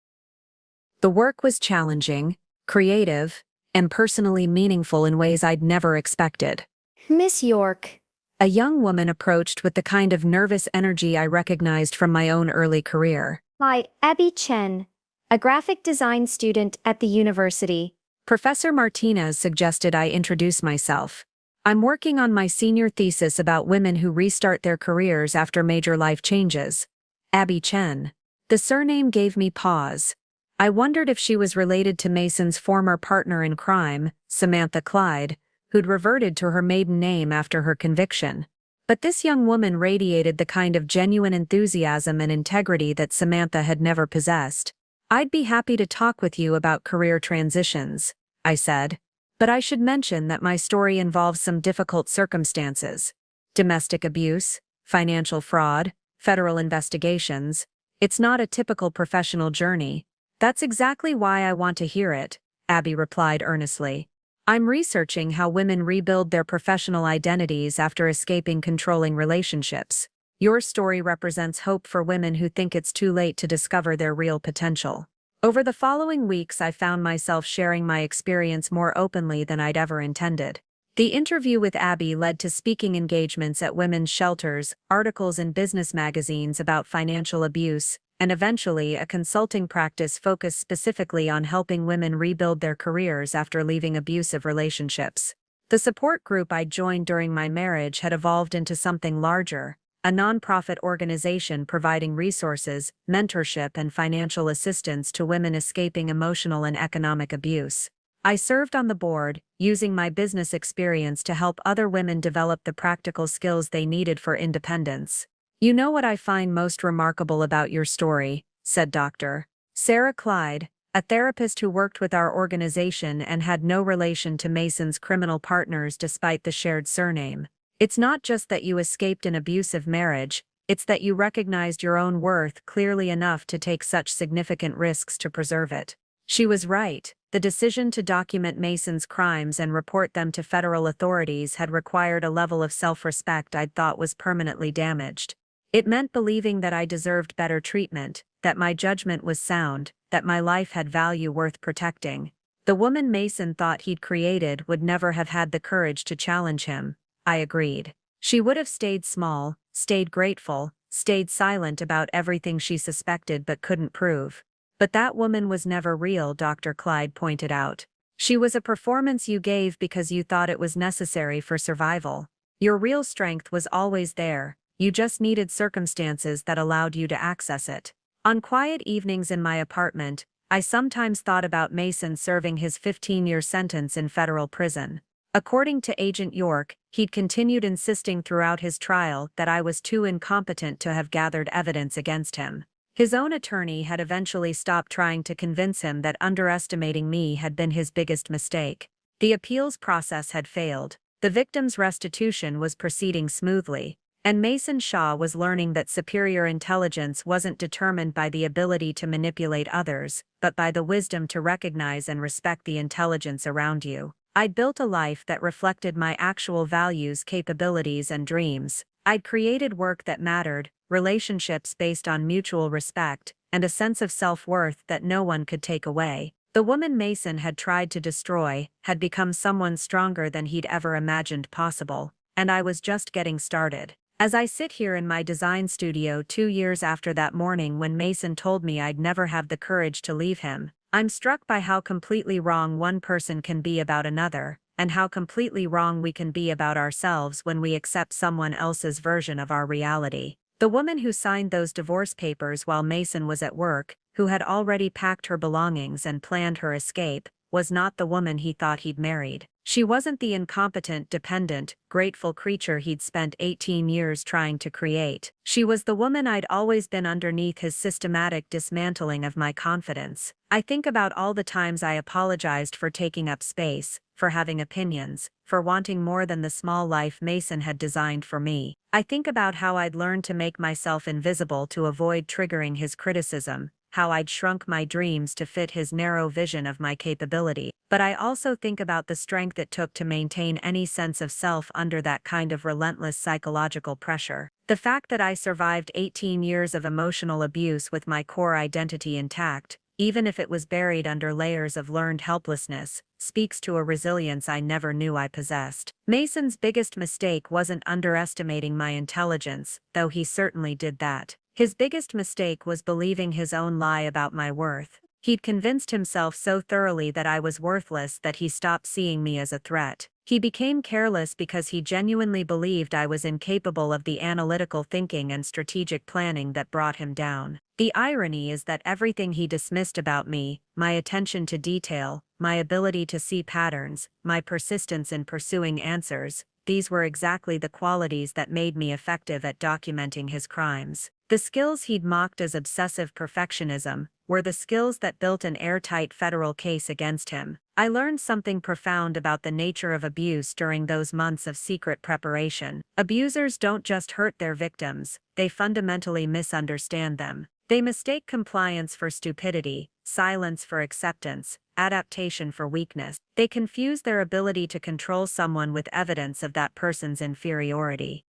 The work was challenging, creative, and personally meaningful in ways I'd never expected. Miss York. A young woman approached with the kind of nervous energy I recognized from my own early career. Hi, Abby Chen, a graphic design student at the university. Professor Martinez suggested I introduce myself. I'm working on my senior thesis about women who restart their careers after major life changes. Abby Chen. The surname gave me pause. I wondered if she was related to Mason's former partner in crime, Samantha Clyde, who'd reverted to her maiden name after her conviction. But this young woman radiated the kind of genuine enthusiasm and integrity that Samantha had never possessed. I'd be happy to talk with you about career transitions, I said. But I should mention that my story involves some difficult circumstances. Domestic abuse, financial fraud, federal investigations. It's not a typical professional journey. That's exactly why I want to hear it, Abby replied earnestly. I'm researching how women rebuild their professional identities after escaping controlling relationships. Your story represents hope for women who think it's too late to discover their real potential. Over the following weeks, I found myself sharing my experience more openly than I'd ever intended. The interview with Abby led to speaking engagements at women's shelters, articles in business magazines about financial abuse, and eventually a consulting practice focused specifically on helping women rebuild their careers after leaving abusive relationships. The support group I joined during my marriage had evolved into something larger, a nonprofit organization providing resources, mentorship, and financial assistance to women escaping emotional and economic abuse. I served on the board, using my business experience to help other women develop the practical skills they needed for independence. You know what I find most remarkable about your story, said Dr. Sarah Clyde, a therapist who worked with our organization and had no relation to Mason's criminal partners despite the shared surname. It's not just that you escaped an abusive marriage, it's that you recognized your own worth clearly enough to take such significant risks to preserve it. She was right. The decision to document Mason's crimes and report them to federal authorities had required a level of self-respect I'd thought was permanently damaged. It meant believing that I deserved better treatment, that my judgment was sound, that my life had value worth protecting. The woman Mason thought he'd created would never have had the courage to challenge him. I agreed. She would have stayed small, stayed grateful, stayed silent about everything she suspected but couldn't prove. But that woman was never real, Dr. Clyde pointed out. She was a performance you gave because you thought it was necessary for survival. Your real strength was always there, you just needed circumstances that allowed you to access it. On quiet evenings in my apartment, I sometimes thought about Mason serving his 15-year sentence in federal prison. According to Agent York, he'd continued insisting throughout his trial that I was too incompetent to have gathered evidence against him. His own attorney had eventually stopped trying to convince him that underestimating me had been his biggest mistake. The appeals process had failed, the victim's restitution was proceeding smoothly, and Mason Shaw was learning that superior intelligence wasn't determined by the ability to manipulate others, but by the wisdom to recognize and respect the intelligence around you. I'd built a life that reflected my actual values, capabilities, and dreams. I'd created work that mattered, relationships based on mutual respect, and a sense of self-worth that no one could take away. The woman Mason had tried to destroy had become someone stronger than he'd ever imagined possible, and I was just getting started. As I sit here in my design studio 2 years after that morning when Mason told me I'd never have the courage to leave him, I'm struck by how completely wrong one person can be about another, and how completely wrong we can be about ourselves when we accept someone else's version of our reality. The woman who signed those divorce papers while Mason was at work, who had already packed her belongings and planned her escape, was not the woman he thought he'd married. She wasn't the incompetent, dependent, grateful creature he'd spent 18 years trying to create. She was the woman I'd always been underneath his systematic dismantling of my confidence. I think about all the times I apologized for taking up space, for having opinions, for wanting more than the small life Mason had designed for me. I think about how I'd learned to make myself invisible to avoid triggering his criticism, how I'd shrunk my dreams to fit his narrow vision of my capability. But I also think about the strength it took to maintain any sense of self under that kind of relentless psychological pressure. The fact that I survived 18 years of emotional abuse with my core identity intact, even if it was buried under layers of learned helplessness, speaks to a resilience I never knew I possessed. Mason's biggest mistake wasn't underestimating my intelligence, though he certainly did that. His biggest mistake was believing his own lie about my worth. He'd convinced himself so thoroughly that I was worthless that he stopped seeing me as a threat. He became careless because he genuinely believed I was incapable of the analytical thinking and strategic planning that brought him down. The irony is that everything he dismissed about me, my attention to detail, my ability to see patterns, my persistence in pursuing answers, these were exactly the qualities that made me effective at documenting his crimes. The skills he'd mocked as obsessive perfectionism were the skills that built an airtight federal case against him. I learned something profound about the nature of abuse during those months of secret preparation. Abusers don't just hurt their victims, they fundamentally misunderstand them. They mistake compliance for stupidity, silence for acceptance, adaptation for weakness. They confuse their ability to control someone with evidence of that person's inferiority.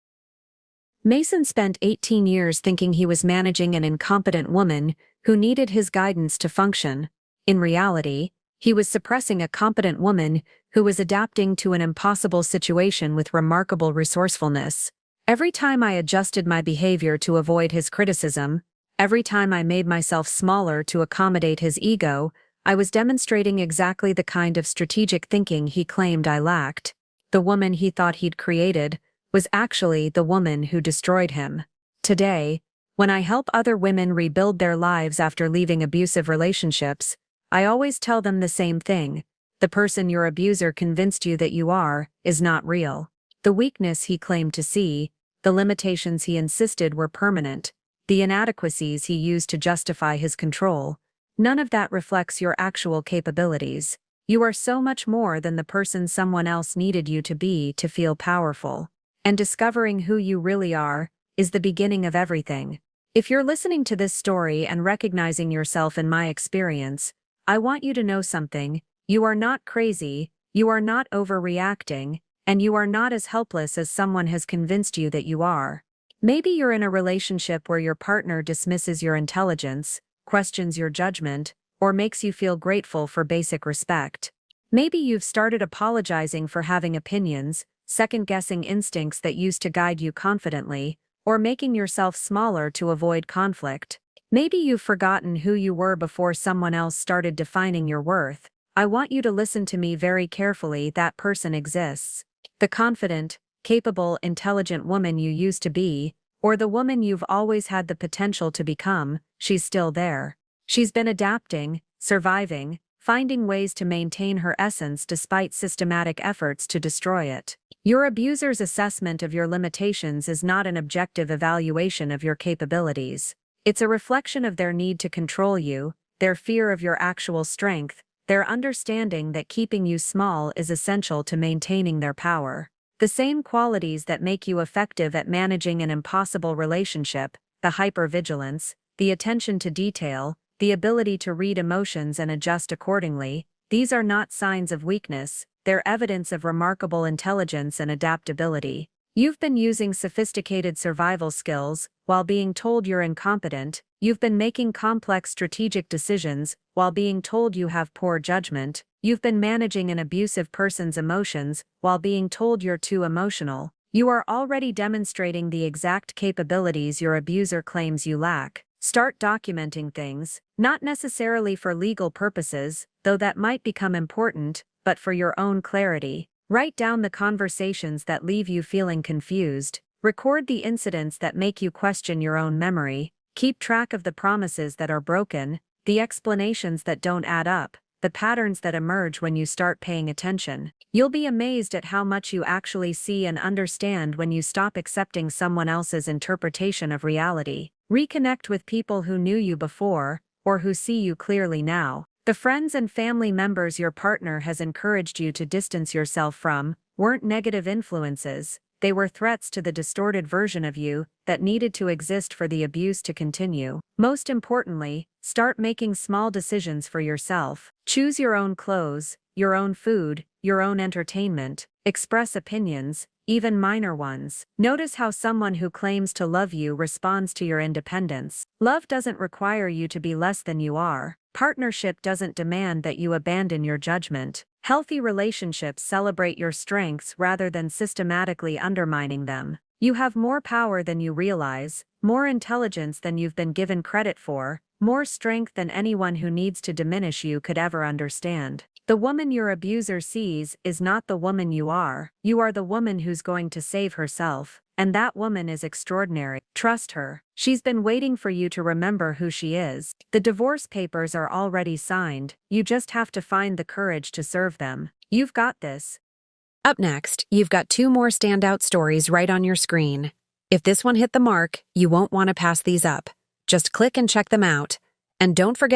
Mason spent 18 years thinking he was managing an incompetent woman who needed his guidance to function. In reality, he was suppressing a competent woman who was adapting to an impossible situation with remarkable resourcefulness. Every time I adjusted my behavior to avoid his criticism, every time I made myself smaller to accommodate his ego, I was demonstrating exactly the kind of strategic thinking he claimed I lacked. The woman he thought he'd created was actually the woman who destroyed him. Today, when I help other women rebuild their lives after leaving abusive relationships, I always tell them the same thing: the person your abuser convinced you that you are is not real. The weakness he claimed to see, the limitations he insisted were permanent, the inadequacies he used to justify his control, none of that reflects your actual capabilities. You are so much more than the person someone else needed you to be to feel powerful. And discovering who you really are is the beginning of everything. If you're listening to this story and recognizing yourself in my experience, I want you to know something: you are not crazy, you are not overreacting, and you are not as helpless as someone has convinced you that you are. Maybe you're in a relationship where your partner dismisses your intelligence, questions your judgment, or makes you feel grateful for basic respect. Maybe you've started apologizing for having opinions, second-guessing instincts that used to guide you confidently, or making yourself smaller to avoid conflict. Maybe you've forgotten who you were before someone else started defining your worth. I want you to listen to me very carefully. That person exists. The confident, capable, intelligent woman you used to be, or the woman you've always had the potential to become, she's still there. She's been adapting, surviving, finding ways to maintain her essence despite systematic efforts to destroy it. Your abuser's assessment of your limitations is not an objective evaluation of your capabilities. It's a reflection of their need to control you, their fear of your actual strength, their understanding that keeping you small is essential to maintaining their power. The same qualities that make you effective at managing an impossible relationship, the hypervigilance, the attention to detail, the ability to read emotions and adjust accordingly, these are not signs of weakness, they're evidence of remarkable intelligence and adaptability. You've been using sophisticated survival skills while being told you're incompetent. You've been making complex strategic decisions while being told you have poor judgment. You've been managing an abusive person's emotions while being told you're too emotional. You are already demonstrating the exact capabilities your abuser claims you lack. Start documenting things, not necessarily for legal purposes, though that might become important, but for your own clarity. Write down the conversations that leave you feeling confused. Record the incidents that make you question your own memory. Keep track of the promises that are broken, the explanations that don't add up, the patterns that emerge when you start paying attention. You'll be amazed at how much you actually see and understand when you stop accepting someone else's interpretation of reality. Reconnect with people who knew you before, or who see you clearly now. The friends and family members your partner has encouraged you to distance yourself from weren't negative influences, they were threats to the distorted version of you that needed to exist for the abuse to continue. Most importantly, start making small decisions for yourself. Choose your own clothes, your own food, your own entertainment. Express opinions, even minor ones. Notice how someone who claims to love you responds to your independence. Love doesn't require you to be less than you are. Partnership doesn't demand that you abandon your judgment. Healthy relationships celebrate your strengths rather than systematically undermining them. You have more power than you realize, more intelligence than you've been given credit for, more strength than anyone who needs to diminish you could ever understand. The woman your abuser sees is not the woman you are. You are the woman who's going to save herself. And that woman is extraordinary. Trust her. She's been waiting for you to remember who she is. The divorce papers are already signed. You just have to find the courage to serve them. You've got this. Up next, you've got 2 more standout stories right on your screen. If this one hit the mark, you won't want to pass these up. Just click and check them out. And don't forget